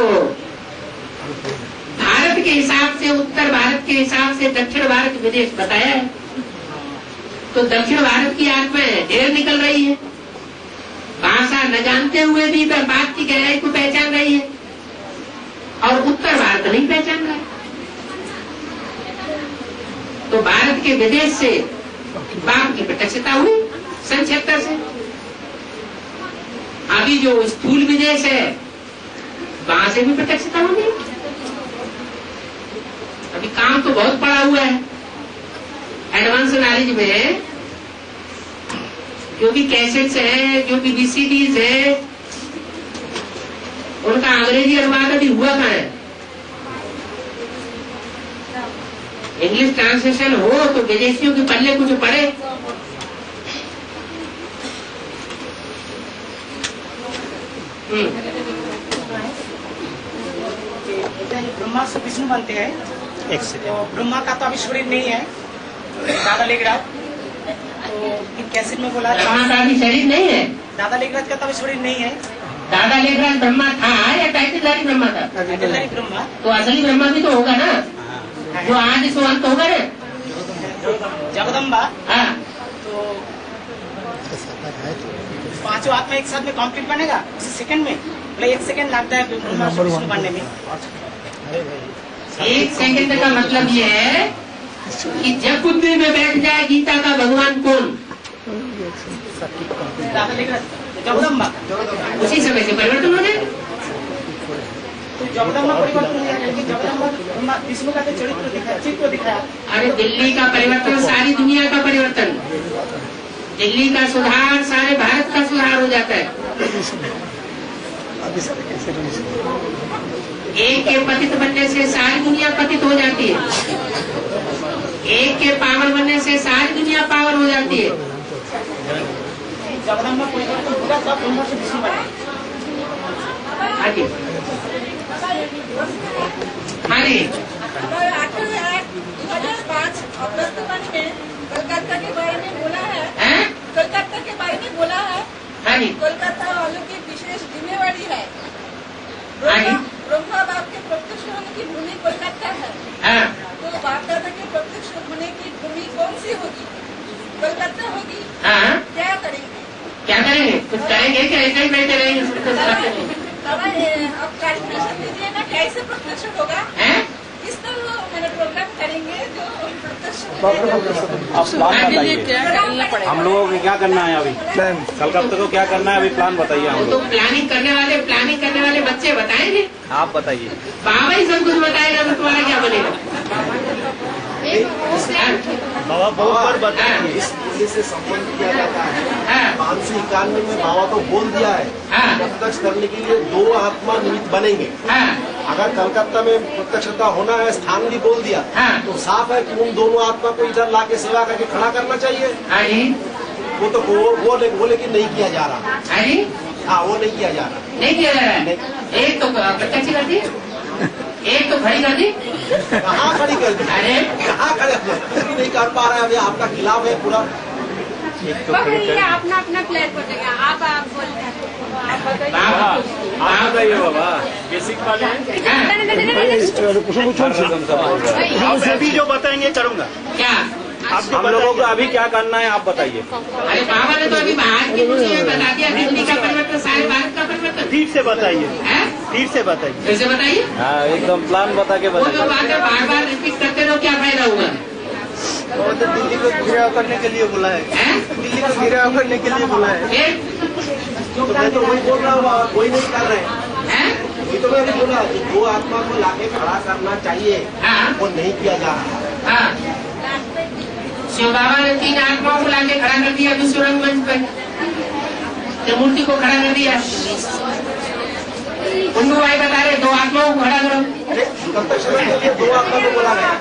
भारत के हिसाब से, उत्तर भारत के हिसाब से दक्षिण भारत विदेश बताया है, तो दक्षिण भारत की आत्माएं ढेर निकल रही है, भाषा न जानते हुए भी बात की गहराई को पहचान रही है, और उत्तर भारत नहीं पहचान रहा है। तो भारत के विदेश से बाप की प्रत्यक्षता हुई 76 से। अभी जो स्थूल विदेश है वहां से भी प्रत्यक्षता होगी। अभी काम तो बहुत पड़ा हुआ है। एडवांस नॉलेज में जो भी कैसेट्स है, जो भी VCDs है, उनका अंग्रेजी अनुवाद अभी हुआ कहाँ है? इंग्लिश ट्रांसलेशन हो तो विदेशियों के पल्ले कुछ पड़े। ब्रह्मा से विष्णु बनते हैं। एक सेकंड तो ब्रह्मा का तो अभी शरीर नहीं है, दादा लेखराज तो कैसेट में बोला ब्रह्मा का अभी शरीर नहीं है। दादा लेखराज का तो अभी शरीर नहीं है। दादा लेखराज ब्रह्मा था या टाइटलधारी ब्रह्मा था? टाइटलधारी ब्रह्मा। तो असली ब्रह्मा भी तो होगा ना, जो आज सो अंत होगा ना। जगदम्बा। हाँ, तो 5 आत्मा एक साथ में कंप्लीट बनेगा उसी सेकंड में, मतलब 1 सेकंड लगता है ब्रह्मा से विष्णु बनने में। एक सेकंड का मतलब ये है कि जब बुद्धि में बैठ जाए गीता का भगवान कौन, जगदम्बा उसी समय से परिवर्तन हो जाए। तो जगदम्बा परिवर्तन हो जाएगा कि जगदम्बा विष्णु का चरित्र दिखाया, चित्र दिखाया। अरे दिल्ली का परिवर्तन सारी दुनिया का परिवर्तन, दिल्ली का सुधार सारे भारत का सुधार हो जाता है। एक के पतित बनने से सारी दुनिया पतित हो जाती है, एक के पावर बनने से सारी दुनिया पावर हो जाती है। जगदम्बा परिवर्तन होगा तब ब्रह्मा से विष्णु बने। हाँ जी, हाँ जी, 2005 अगस्त में कोलकाता के बारे में बोला है, हैं? कोलकाता के बारे में बोला है। हाँ जी, कोलकाता वालों की विशेष जिम्मेवारी है। हाँ जी, ब्रह्मा बाप के प्रत्यक्ष होने की भूमि कोलकाता है। हाँ, तो बाप दादा के प्रत्यक्ष होने की भूमि कौन सी होगी? कोलकाता होगी। हाँ, क्या करेंगे? क्या करेंगे? कुछ करेंगे क्या ऐसे ही बैठे रहेंगे? कुछ बात नहीं। अब कैलकुलेशन दीजिए ना, कैसे प्रत्यक्ष होगा? हैं? किस तरह मैंने प्रोग्राम करेंगे जो प्रत्यक्ष आप प्लान बताइए, हम लोगों को क्या करना है अभी, कलकत्ता को क्या करना है अभी, प्लान बताइए हम वो तो लोग। प्लानिंग करने वाले बच्चे बताएंगे, आप बताइए। बाबा ही सब कुछ बताएगा तो तुम्हारा क्या बनेगा? बाबा बहुत बार बताएंगे। इस दिल्ली से संबंध किया जाता है। हाँ, 591 में बाबा को बोल दिया है हाँ, प्रत्यक्ष करने के लिए 2 आत्मा निमित्त बनेंगे। हाँ, अगर कलकत्ता में प्रत्यक्षता होना है, स्थान भी बोल दिया, हाँ, तो साफ है कि उन दोनों आत्मा को इधर लाके सेवा करके खड़ा करना चाहिए। हाँ जी, वो तो वो लेकिन नहीं किया जा रहा। हाँ जी, हाँ, वो नहीं किया जा रहा। नहीं किया जा रहा है। एक तो प्रत्यक्ष कर दी, एक तो खड़ी कर दी। कहाँ खड़ी कर दी? अरे कहाँ खड़े नहीं कर पा रहे हैं? अभी आपका खिलाफ है पूरा। अपना अपना प्लान बनेगा। आप बोल रहे हैं आप बताइए बाबा, बेसिक सभी जो बताएंगे करूँगा। क्या हम लोगों को अभी क्या करना है आप बताइए। अरे बाबा ने तो अभी बाहर की मुझे बता दिया, दिल्ली का परिवर्तन सारे भारत का परिवर्तन। फिर से बताइए, हैं? फिर से बताइए। फिर से बताइए। हाँ, एकदम प्लान बता के वो तो बताइए। बात है, बार बार रिपीट करते रहो, क्या फायदा होगा? वो तो दिल्ली को घेराव करने के लिए बोला है, हैं? दिल्ली को घेराव करने के लिए बोला है। फिर तो मैं तो वही बोल रहा हूँ, कोई नहीं कर रहे हैं। हैं? ये तो मैंने बोला कि 2 आत्मा को लाके खड़ा करना चाहिए, हाँ, वो नहीं किया जा रहा। हाँ, शिव बाबा ने 3 आत्माओं को लाके खड़ा कर दिया विश्व रंगमंच पर, त्रिमूर्ति को खड़ा कर दिया। कुंडू भाई बता रहे 2 आत्माओं को खड़ा करो। प्रत्यक्षता के लिए 2 आत्मा को बोला गया।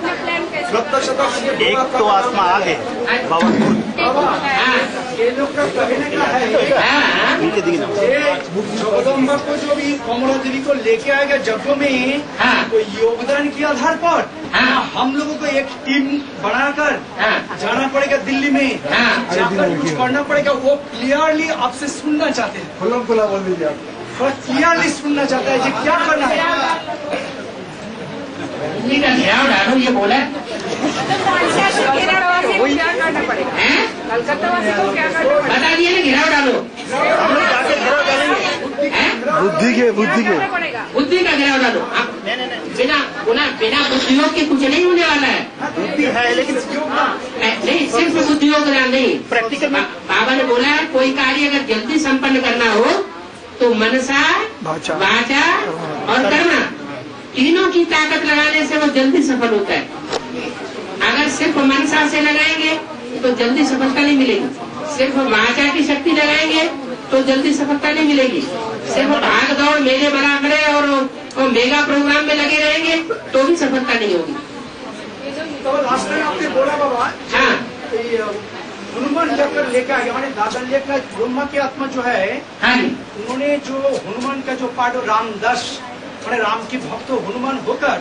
प्रत्यक्षता के लिए 2 एक तो आत्मा आ गए बाबा हाँ, ये लोग का कहने का है हाँ, इनके दिखे ना। जगदम्बा को जो भी कमला देवी को लेके आएगा जगह में, हाँ, तो योगदान के आधार पर हाँ, हम लोगों को एक टीम बनाकर हाँ, जाना पड़ेगा दिल्ली में, हाँ, जाकर कुछ करना पड़ेगा। वो क्लियरली आपसे सुनना चाहते हैं, खुला खुला बोल दीजिए आप। थोड़ा क्लियरली सुनना चाहता है कि क्या करना है। दिल्ली का घेराव डालो, ये बोला है। हैं? बता दिए ना, घेराव डालो। हम लोग जाके घेराव डालेंगे। हैं? बुद्धि के बुद्धि का घेराव डालो। आप बिना बुद्धियोग के कुछ नहीं होने वाला है। बुद्धि है लेकिन नहीं, सिर्फ बुद्धियोग नहीं, प्रैक्टिकल में बाबा ने बोला है कोई कार्य अगर जल्दी संपन्न करना हो तो मनसा, वाचा और कर्मा, तीनों की ताकत लगाने से वो जल्दी सफल होता है। अगर सिर्फ मनसा से लगाएंगे तो जल्दी सफलता नहीं मिलेगी, सिर्फ वाचा की शक्ति लगाएंगे तो जल्दी सफलता नहीं मिलेगी, सिर्फ भाग दौड़ मेरे बराबरे और मेगा प्रोग्राम में लगे रहेंगे तो भी सफलता नहीं होगी। तो लास्ट टाइम आपने बोला बाबा, हाँ, हनुमान जाकर लेकर आगे, माने दादा लेकर ब्रह्मा की आत्मा जो है, हाँ जी, उन्होंने जो हनुमान का जो पार्ट रामदास, माने राम के भक्त हनुमान होकर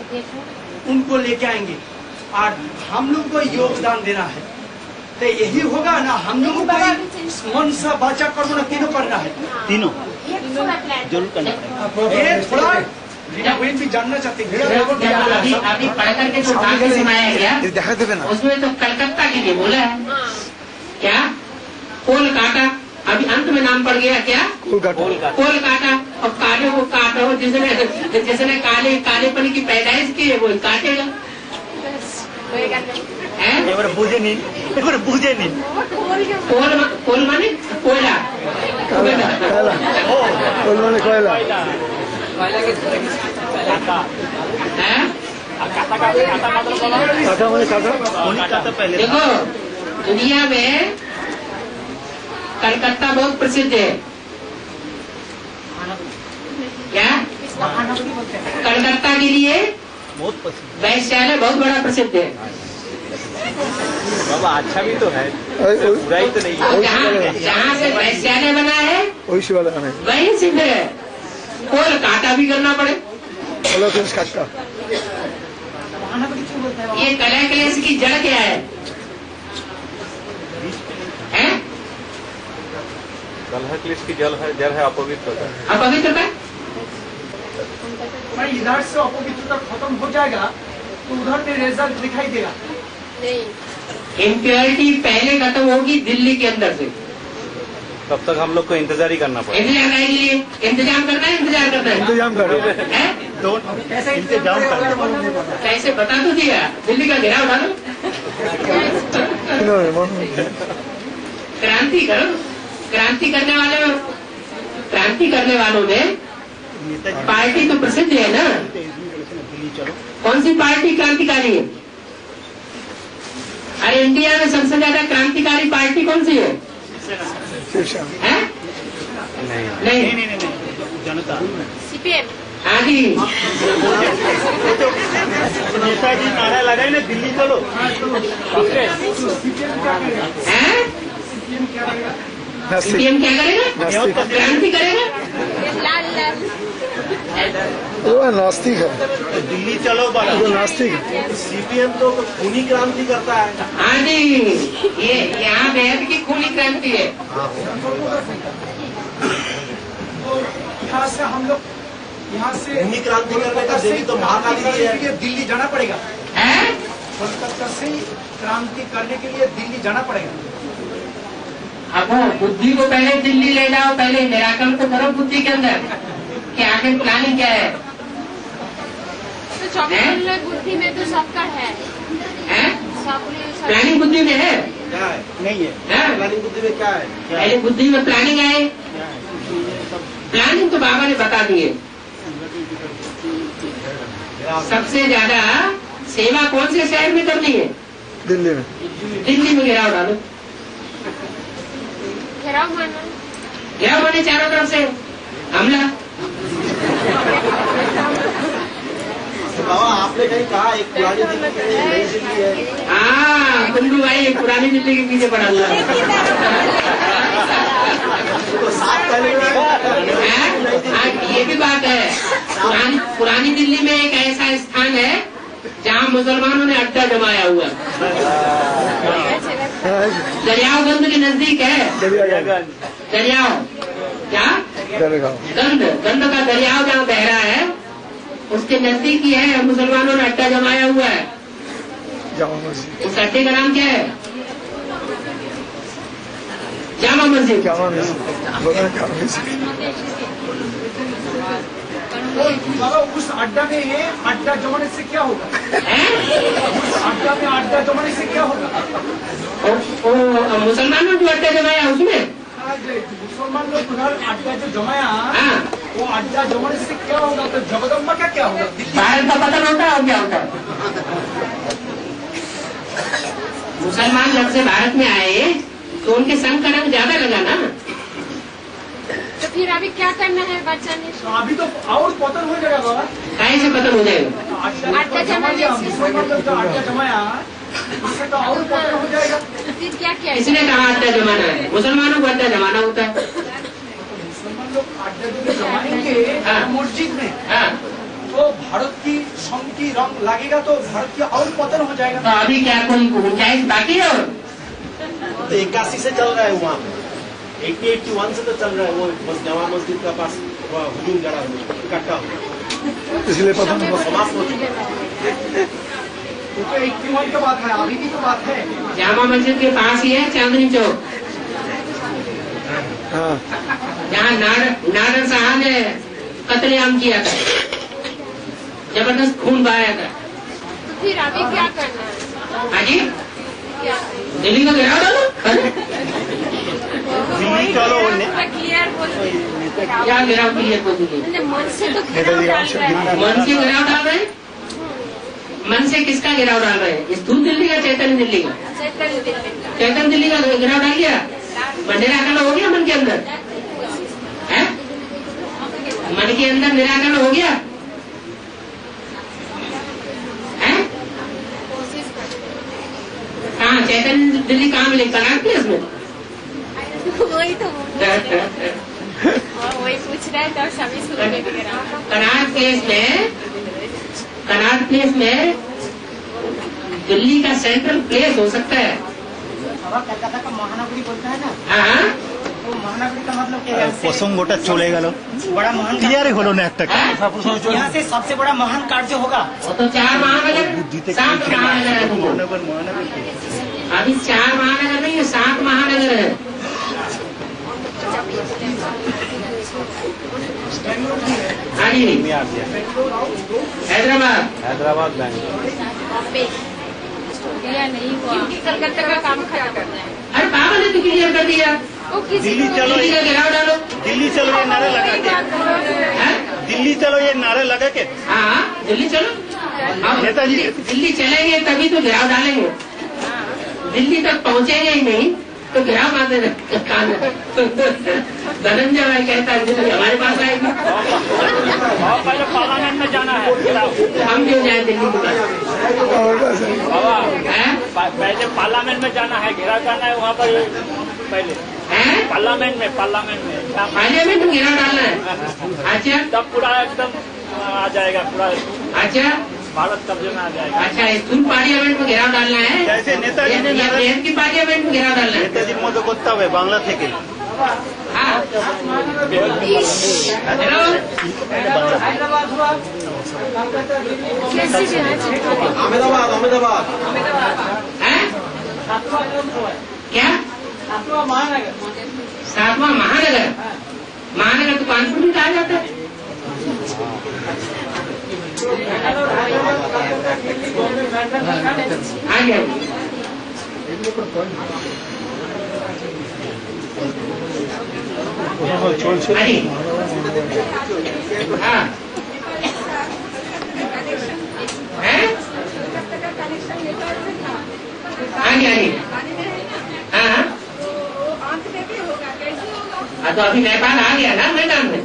उनको लेके आएंगे और हम लोग को योगदान देना है। तो यही होगा ना, हम लोगों को मन सा बाचा कर्म ना तीनों करना है। तीनों जरूर करना पड़ेगा। ये थोड़ा भी जानना चाहते हैं। अभी पढ़ करके जो भाग्य सुनाया गया उसमें तो कलकत्ता के लिए बोला है। क्या कोलकाता, अभी अंत में नाम पड़ गया क्या, कोलकाता। और काले को काटो, जिसने कालेपन की पैदाइश की है वो काटेगा। बुझे नहीं, बुझे नहीं। कोल माने कोयला, कोल माने कोयला। देखो दुनिया में कलकत्ता बहुत प्रसिद्ध है। क्या? कलकत्ता के लिए वैश्यालय बहुत बड़ा प्रसिद्ध है। बाबा अच्छा भी तो है, बुराई तो नहीं है। जहाँ से वैश्यालय बना है वही सिद्ध है। कोल काटा भी करना पड़े। ये कलह क्लेश की जड़ क्या है? कलह क्लेश की जड़ है अपवित्रता। अपवित्रता इधर से अपवित्रता खत्म हो जाएगा तो उधर में रिजल्ट दिखाई देगा। इम्प्योरिटी पहले खत्म होगी दिल्ली के अंदर से। तब तक हम लोग को इंतजार ही करना पड़ेगा। इंतजार करने के लिए इंतजाम करना है, इंतजार करना है, इंतजाम करो। कैसे इंतजाम करना? कैसे बता तो दिया, दिल्ली का घेराव डालो, क्रांति करो। क्रांति करने वालों में पार्टी तो प्रसिद्ध है ना। कौन सी पार्टी क्रांतिकारी है? अरे इंडिया में सबसे ज्यादा क्रांतिकारी पार्टी कौन सी है? नहीं, जनता। सीपीएम। हाँ जी, नेताजी नारा लगाए ना, दिल्ली चलो। सीपीएम क्या करेगा? क्रांति करेगा। वो नास्तिक है। दिल्ली चलो बड़ा, वो नास्तिक है। सीपीएम तो खूनी क्रांति करता है। हाँ जी, ये यहाँ बेहद की खूनी क्रांति है। यहाँ से हम लोग खूनी क्रांति करने का देवी तो महाकाली जी है। दिल्ली जाना पड़ेगा। कोलकाता से क्रांति करने के लिए दिल्ली जाना पड़ेगा। अब वो बुद्धि को पहले दिल्ली ले जाओ, पहले निराकरण तो करो बुद्धि के अंदर कि आखिर प्लानिंग क्या है। तो चौकीदार बुद्धि में तो सबका है। प्लानिंग बुद्धि में है? नहीं है। प्लानिंग बुद्धि में क्या है? पहले बुद्धि में प्लानिंग आए। प्लानिंग तो बाबा ने बता दिए। सबसे ज्यादा सेवा कौन से शहर में करनी है? दिल्ली में। दिल्ली में घेराव डालो। घेराव माने चारों तरफ से हमला। बाबा आपने कहीं कहा एक पुरानी दिल्ली है, नई दिल्ली है। हाँ कुंडू भाई, पुरानी दिल्ली के पीछे पड़ा हुआ है। तो साथ पहले ये भी बात है। पुरानी दिल्ली में एक ऐसा स्थान है जहाँ मुसलमानों ने अड्डा जमाया हुआ। दरियागंज के नजदीक है। दरियाव क्या? गंद का दरियाव जहाँ बह रहा है उसके नजदीक ही है। मुसलमानों ने अड्डा जमाया हुआ है। उस अड्डे का नाम क्या है? जामा मस्जिद। बाबा उस अड्डा में है, अड्डा जमाने से क्या होगा? उस अड्डा में अड्डा जमाने से क्या होगा? मुसलमानों जो अड्डा जमाया उसमें मुसलमान लोग उधर अड्डा जो जमाया, वो अड्डा जमाने से क्या होगा? तो जगदम्बा का क्या होगा? भारत का पतन होता है और क्या होता है? मुसलमान जब से भारत में आए तो उनके संग का रंग ज्यादा लगा ना। तो फिर अभी क्या करना है बचाने? तो अभी तो और पतन हो जाएगा बाबा। कैसे पतन हो जाएगा? अड्डा जमाने से मुसलमान लोग जो अड्डा जमाया उससे तो और पतन हो जाएगा। फिर क्या किया? इसने कहा अड्डा जमाना है? मुसलमानों को अड्डा जमाना होता है। मुसलमान लोग अड्डा जो जमाएंगे मस्जिद में, तो भारत की संघ की रंग लगेगा तो भारत की और पतन हो जाएगा। तो अभी क्या कोई गुंजाइश बाकी है? तो 81 से चल रहा है वहाँ पे, 80-81 से तो चल रहा है। वो बस जमा मस्जिद का पास हुजूम जड़ा इकट्ठा हुआ, इसलिए पता नहीं समाप्त हो चुका। तो 81 की बात है, अभी की तो बात है। जामा मस्जिद के पास ही है चांदनी चौक, जहाँ नाडर साहब ने कत्लेआम किया था, जबरदस्त खून बहाया था। तो फिर अभी क्या करना है? हाँ जी, दिल्ली का घेराव डालो। दिल्ली चलो क्लियर बोल क्या घेराव क्लियर बोल दीजिए? मन से तो घेराव डाल रहा है। मन से घेराव डाल रहे हैं? मन से किसका घेराव डाल रहे हैं? स्थूल दिल्ली का, चैतन्य दिल्ली का? चैतन्य दिल्ली का घेराव डाल दिया। निराकरण हो गया मन के अंदर है? मन के अंदर निराकरण हो गया है? कहाँ चैतन्य दिल्ली कहाँ मिले? कनाट प्लेस में? वही तो वही पूछ रहे तो सभी शुरू में कनाट प्लेस में दिल्ली का सेंट्रल प्लेस हो सकता है। कलकत्ता का महानगरी बोलता है ना, हाँ, वो महानगरी का मतलब क्या है? প্রসঙ্গটা চলে গেল, बड़ा महान ক্লিয়ারই হলো না একটা। यहाँ से सबसे बड़ा महान कार्य होगा। वो तो 4 महानगर 7 महानगर है। अभी 4 महानगर नहीं है, 7 महानगर है। हाँ जी, हैदराबाद बैंगलोर नहीं हुआ, कलकत्ता का काम खत्म करना है। अरे बाबा ने तो क्लियर कर दिया। वो किसी दिल्ली चलो, दिल्ली का घेराव डालो। दिल्ली चलो ये नारा लगा के, दिल्ली चलो ये नारा लगा के। हाँ, दिल्ली चलो। हम नेताजी दिल्ली चलेंगे तभी तो घेराव डालेंगे। दिल्ली तक पहुँचेंगे ही नहीं तो घेराव मारने धनंजय भाई कहता है दिल्ली हमारे पास आएगी। पहले पार्लियामेंट में जाना है, हम क्यों जाए दिल्ली के पास? पहले पार्लियामेंट में जाना है, घेराव करना है वहाँ पर पहले। पार्लियामेंट में पार्लियामेंट में घेराव डालना है। अच्छा, तब पूरा एकदम आ जाएगा, पूरा अच्छा भारत कब्जे में आ जाएगा। अच्छा, स्कूल पार्लियामेंट में घेराव डालना है। जैसे नेताजी ने नेहरू की पार्लियामेंट में घेराव डालना है। নেতাজির মতো করতে হবে বাংলা থেকে। हाँ। हेलो, আহমেদাবাদ আহমেদাবাদ हैं? क्या? 7वां महानगर। महानगर तो कानपुर में कहा जाता है। आ गया। अरे हाँ, हाँ, तो अभी नेपाल आ गया ना मैदान में।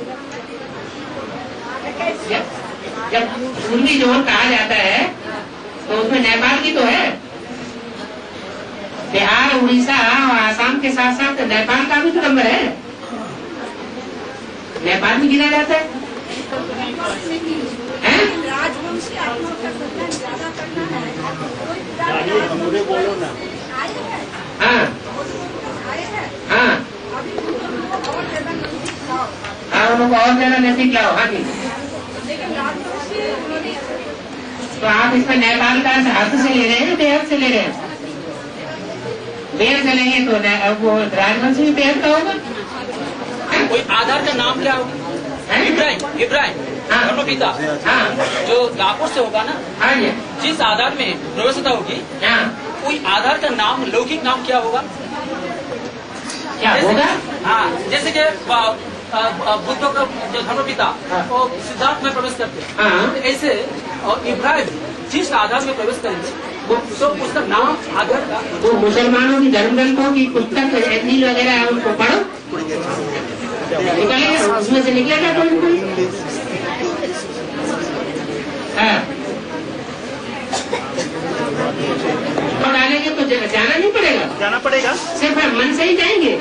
जब पूर्वी जोन कहा जाता है तो उसमें नेपाल की तो है। बिहार, उड़ीसा और आसाम के साथ साथ नेपाल का भी तो नंबर है। नेपाल में गिना जाता है। राजवंशी आत्मा का सम्मान ज्यादा करना है। बोलो ना। हाँ हाँ, और ज्यादा नजदीक लाओ। हाँ, उनको और ज्यादा नजदीक लाओ। हाँ जी, लेकिन राजवंशी उन्होंने तो आप इसमें नेपाल का हाथ से ले रहे हैं, बेहद से ले रहे हैं? बेहद से लेंगे तो वो राजवंशी भी बेहद का होगा। कोई आधार का नाम क्या होगा? इब्राहिम हाँ। दोनों पिता। हाँ जो दापुर से होगा ना, हाँ जी, जिस आधार में प्रवेशता होगी, हाँ, कोई आधार का नाम, लौकिक नाम क्या होगा? क्या होगा? हाँ, जैसे कि बुद्ध का जो धर्मपिता वो सिद्धार्थ में प्रवेश करते हैं, हाँ, ऐसे और इब्राहिम जिस आधार में प्रवेश करेंगे वो तो उसका नाम आधार का। वो मुसलमानों की धर्म ग्रंथों की पुस्तक इंजील वगैरह है, उनको पढ़ो, निकलेगा उसमें से निकलेगा कोई कोई। हाँ, और डालेंगे तो जाना नहीं पड़ेगा, जाना पड़ेगा, सिर्फ मन से ही जाएंगे।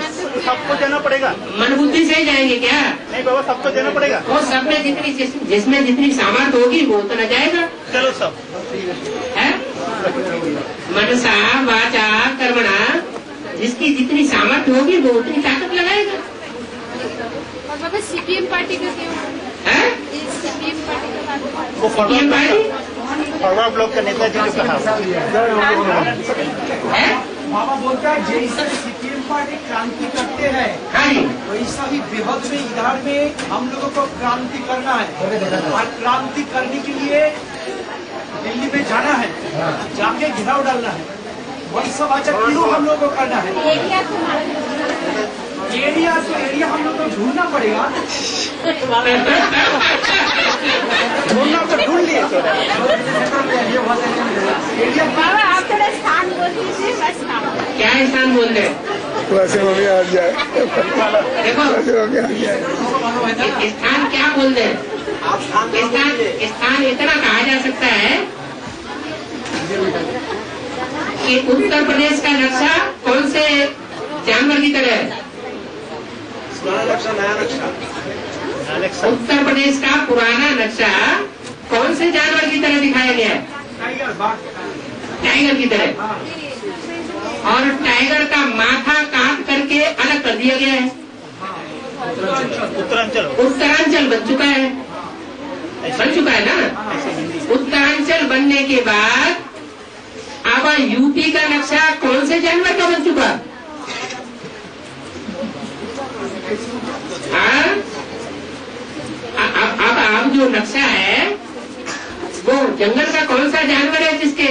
सबको जाना पड़ेगा, मन बुद्धि से ही जाएंगे क्या? नहीं बाबा सबको जाना पड़ेगा। वो सब में जिसमें जितनी सामर्थ्य होगी वो उतना जाएगा। चलो सब है, मनसा वाचा कर्मणा, जिसकी जितनी सामर्थ्य होगी वो उतनी ताकत लगाएगा। और बाबा सीपीएम पार्टी का क्यों है? सीपीएम पार्टी का बात वो सीपीएम पार्टी फॉरवर्ड ब्लॉक का नेताजी ने कहा है? बाबा बोलता है जैसे सीपीएम पार्टी क्रांति करते हैं, हाँ जी, वैसा ही बेहद में इधर में हम लोगों को क्रांति करना है। और क्रांति करने के लिए दिल्ली में जाना है, जाके घेराव डालना है, वन सभा तीनों हम लोगों को करना है। एरिया तो एरिया हम लोग को ढूंढना पड़ेगा, ढूंढना तो ढूंढ लिए। बाबा आप थोड़ा स्थान बोल दीजिए, बस नाम। क्या स्थान बोल रहे? वैसे मम्मी आ जाए, देखो वैसे स्थान क्या बोल रहे? स्थान इतना कहा जा सकता है कि उत्तर प्रदेश का नक्शा कौन से जानवर की तरह है? पुराना नक्शा, नया नक्शा। उत्तर प्रदेश का पुराना नक्शा कौन से जानवर की तरह दिखाया गया है? टाइगर की तरह। और टाइगर का माथा काट करके अलग कर दिया गया है। उत्तरांचल बन चुका है, ना? उत्तरांचल बनने के बाद अब यूपी का नक्शा कौन से जानवर का बन चुका? अब जो नक्शा है वो जंगल का कौन सा जानवर है जिसके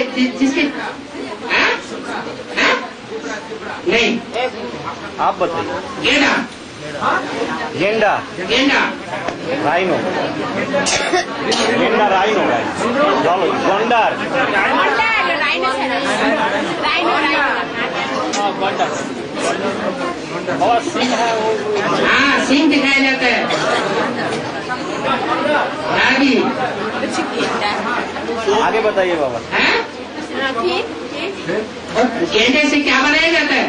नहीं, आप बताइए। गेंडा, गेंडा, गेंडा, राइनो, गेंडा, राइनो, चलो गोंडार, और सिंह है वो। हाँ, सिंह दिखाया जाता है। हाँ जी, आगे बताइए बाबा। गेंडे से क्या बनाया जाता है?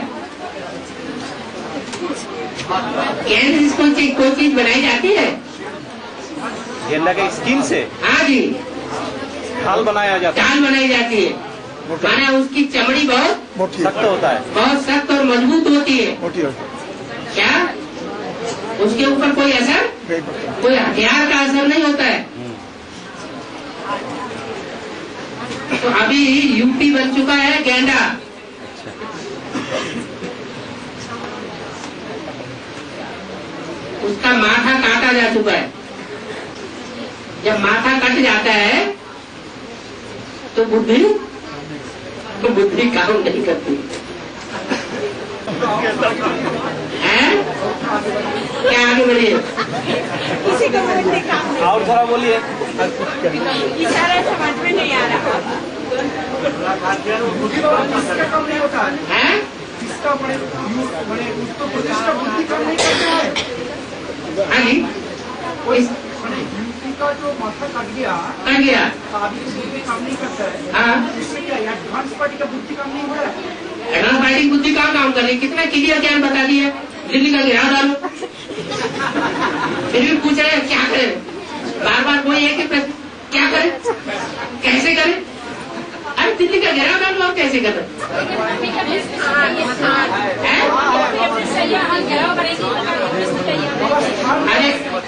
गेंडे से कोई चीज बनाई जाती है? गेंडा के स्किन से? हाँ जी, खाल बनाया जाता है। खाल बनाई जाती है, माना उसकी चमड़ी बहुत सख्त होता है, बहुत सख्त और मजबूत होती है। क्या उसके ऊपर कोई असर, कोई हथियार का असर नहीं होता है। तो अभी यूपी बन चुका है गेंडा। उसका माथा काटा जा चुका है। जब माथा कट जाता है तो बुद्धि काम नहीं करती है। क्या आगे बढ़िए, किसी को बुद्धि काम नहीं, और थोड़ा बोलिए। इशारा समझ में नहीं आ रहा है। इसका बड़े उत्तर प्रदेश का बुद्धि काम नहीं करता है। हाँ जी, यूपी का जो माथा कट गया अभी काम नहीं करता है। हाँ, इससे क्या एडवांस पार्टी का बुद्धि काम नहीं हो रहा है? एडवांस पार्टी बुद्धि काम कर रही है। कितना क्लियर ज्ञान बता दिया, दिल्ली का घेराव डालो, फिर भी पूछ रहे हैं क्या करें? बार बार वही है कि क्या करें, कैसे करें? अरे दिल्ली का घेराव डालो, और कैसे करें?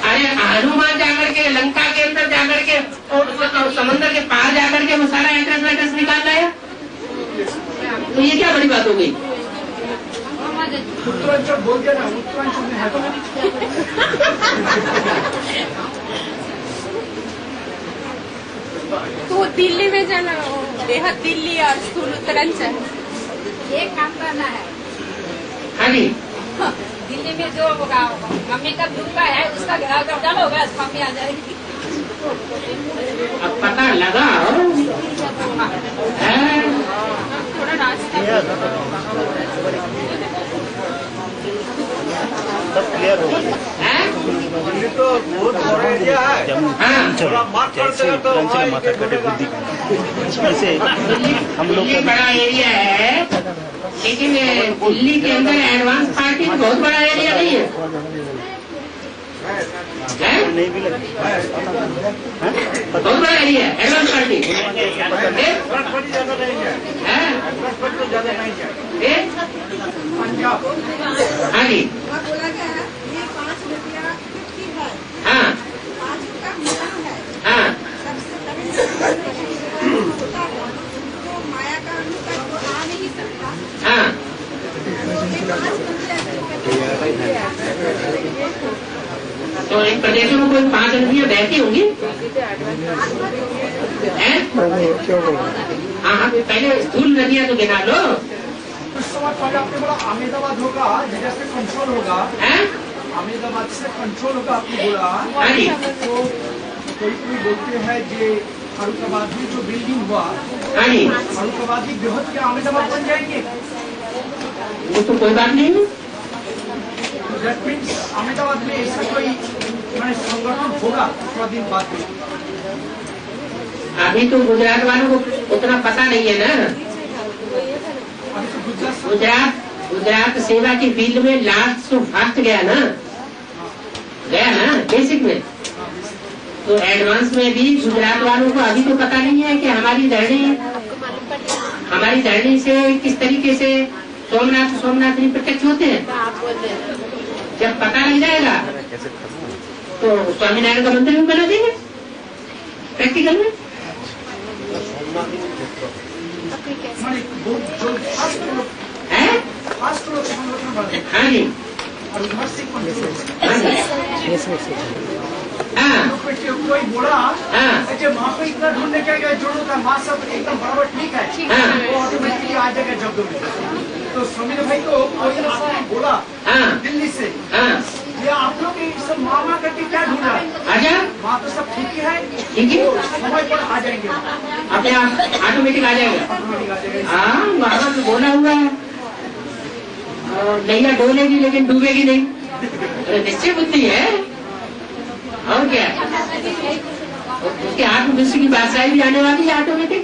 अरे हनुमान जाकर के लंका के अंदर जाकर के और समंदर के पार जाकर के वो सारा एड्रेस निकाल लाया, तो ये क्या बड़ी बात हो गई? उत्तरांचल बोल दिया ना, उत्तरांचल में है तो दिल्ली में जाना, बेहद दिल्ली और स्कूल उत्तरांचल एक काम करना है। हाँ जी, दिल्ली में जो होगा मम्मी का दुर्गा है उसका घेराव कर डालो, बस मम्मी आ जाएगी। अब पता लगा थोड़ा नाश्ता सब क्लियर हो गया। दिल्ली तो बहुत बड़ा एरिया है। जैसे उत्तरांचल माथा कटे बुद्धि से हम लोग दिल्ली बड़ा एरिया है, लेकिन दिल्ली के अंदर एडवांस पार्टी बहुत बड़ा एरिया नहीं है। नहीं भी लगे, बहुत बड़ा एरिया है एडवांस पार्टी। हाँ जी, बोला गया है ये 5 रुपया की है, हाँ 5 का मिलान है। हाँ, सबसे तभी होता है तो माया का अनुकरण आ नहीं सकता। हाँ, तो तो इन प्रदेशों में कोई 5 नदियाँ बहती होंगी हैं? हाँ, पहले स्थूल नदियाँ तो गिना लो। कुछ समय पहले आपने बोला अहमदाबाद होगा, जैसे कंट्रोल होगा, अहमदाबाद से कंट्रोल होगा आपने बोला। तो कोई बोलते हैं जे फरुखाबाद में जो बिल्डिंग हुआ, फरुखाबाद की बेहद के अहमदाबाद बन जाएंगे। वो तो कोई बात नहीं है। दैट मीन्स अहमदाबाद में ऐसा कोई संगठन होगा थोड़ा दिन बाद में। अभी तो गुजरात वालों को उतना पता नहीं है ना। अभी तो गुजरात सेवा की फील्ड में लास्ट तो फास्ट गया ना बेसिक में। तो एडवांस में भी गुजरात वालों को अभी तो पता नहीं है कि हमारी धरनी से किस तरीके से सोमनाथ जी प्रत्यक्ष होते हैं। जब पता लग जाएगा तो स्वामीनारायण का मंदिर भी बना देंगे प्रैक्टिकल में। हाँ जी, कोई बोला वहाँ पे इतना ढूंढने क्या जरूरत है, वहाँ सब एकदम बराबर ठीक है, वो ऑटोमेटिकली आ जाएगा जब तो समीर भाई को कोई आपने बोला दिल्ली से ये आप लोग सब मामा करके क्या ढूंढ रहा है, वहाँ तो सब ठीक है, समय पर आ जाएंगे, अपने आप ऑटोमेटिक आ जाएगा। हाँ, वहाँ तो बोला हुआ है नैया डोलेगी लेकिन डूबेगी नहीं, निश्चय बुद्धि है। और क्या उसके हाथ में दूसरी की बादशाही भी आने वाली है ऑटोमेटिक।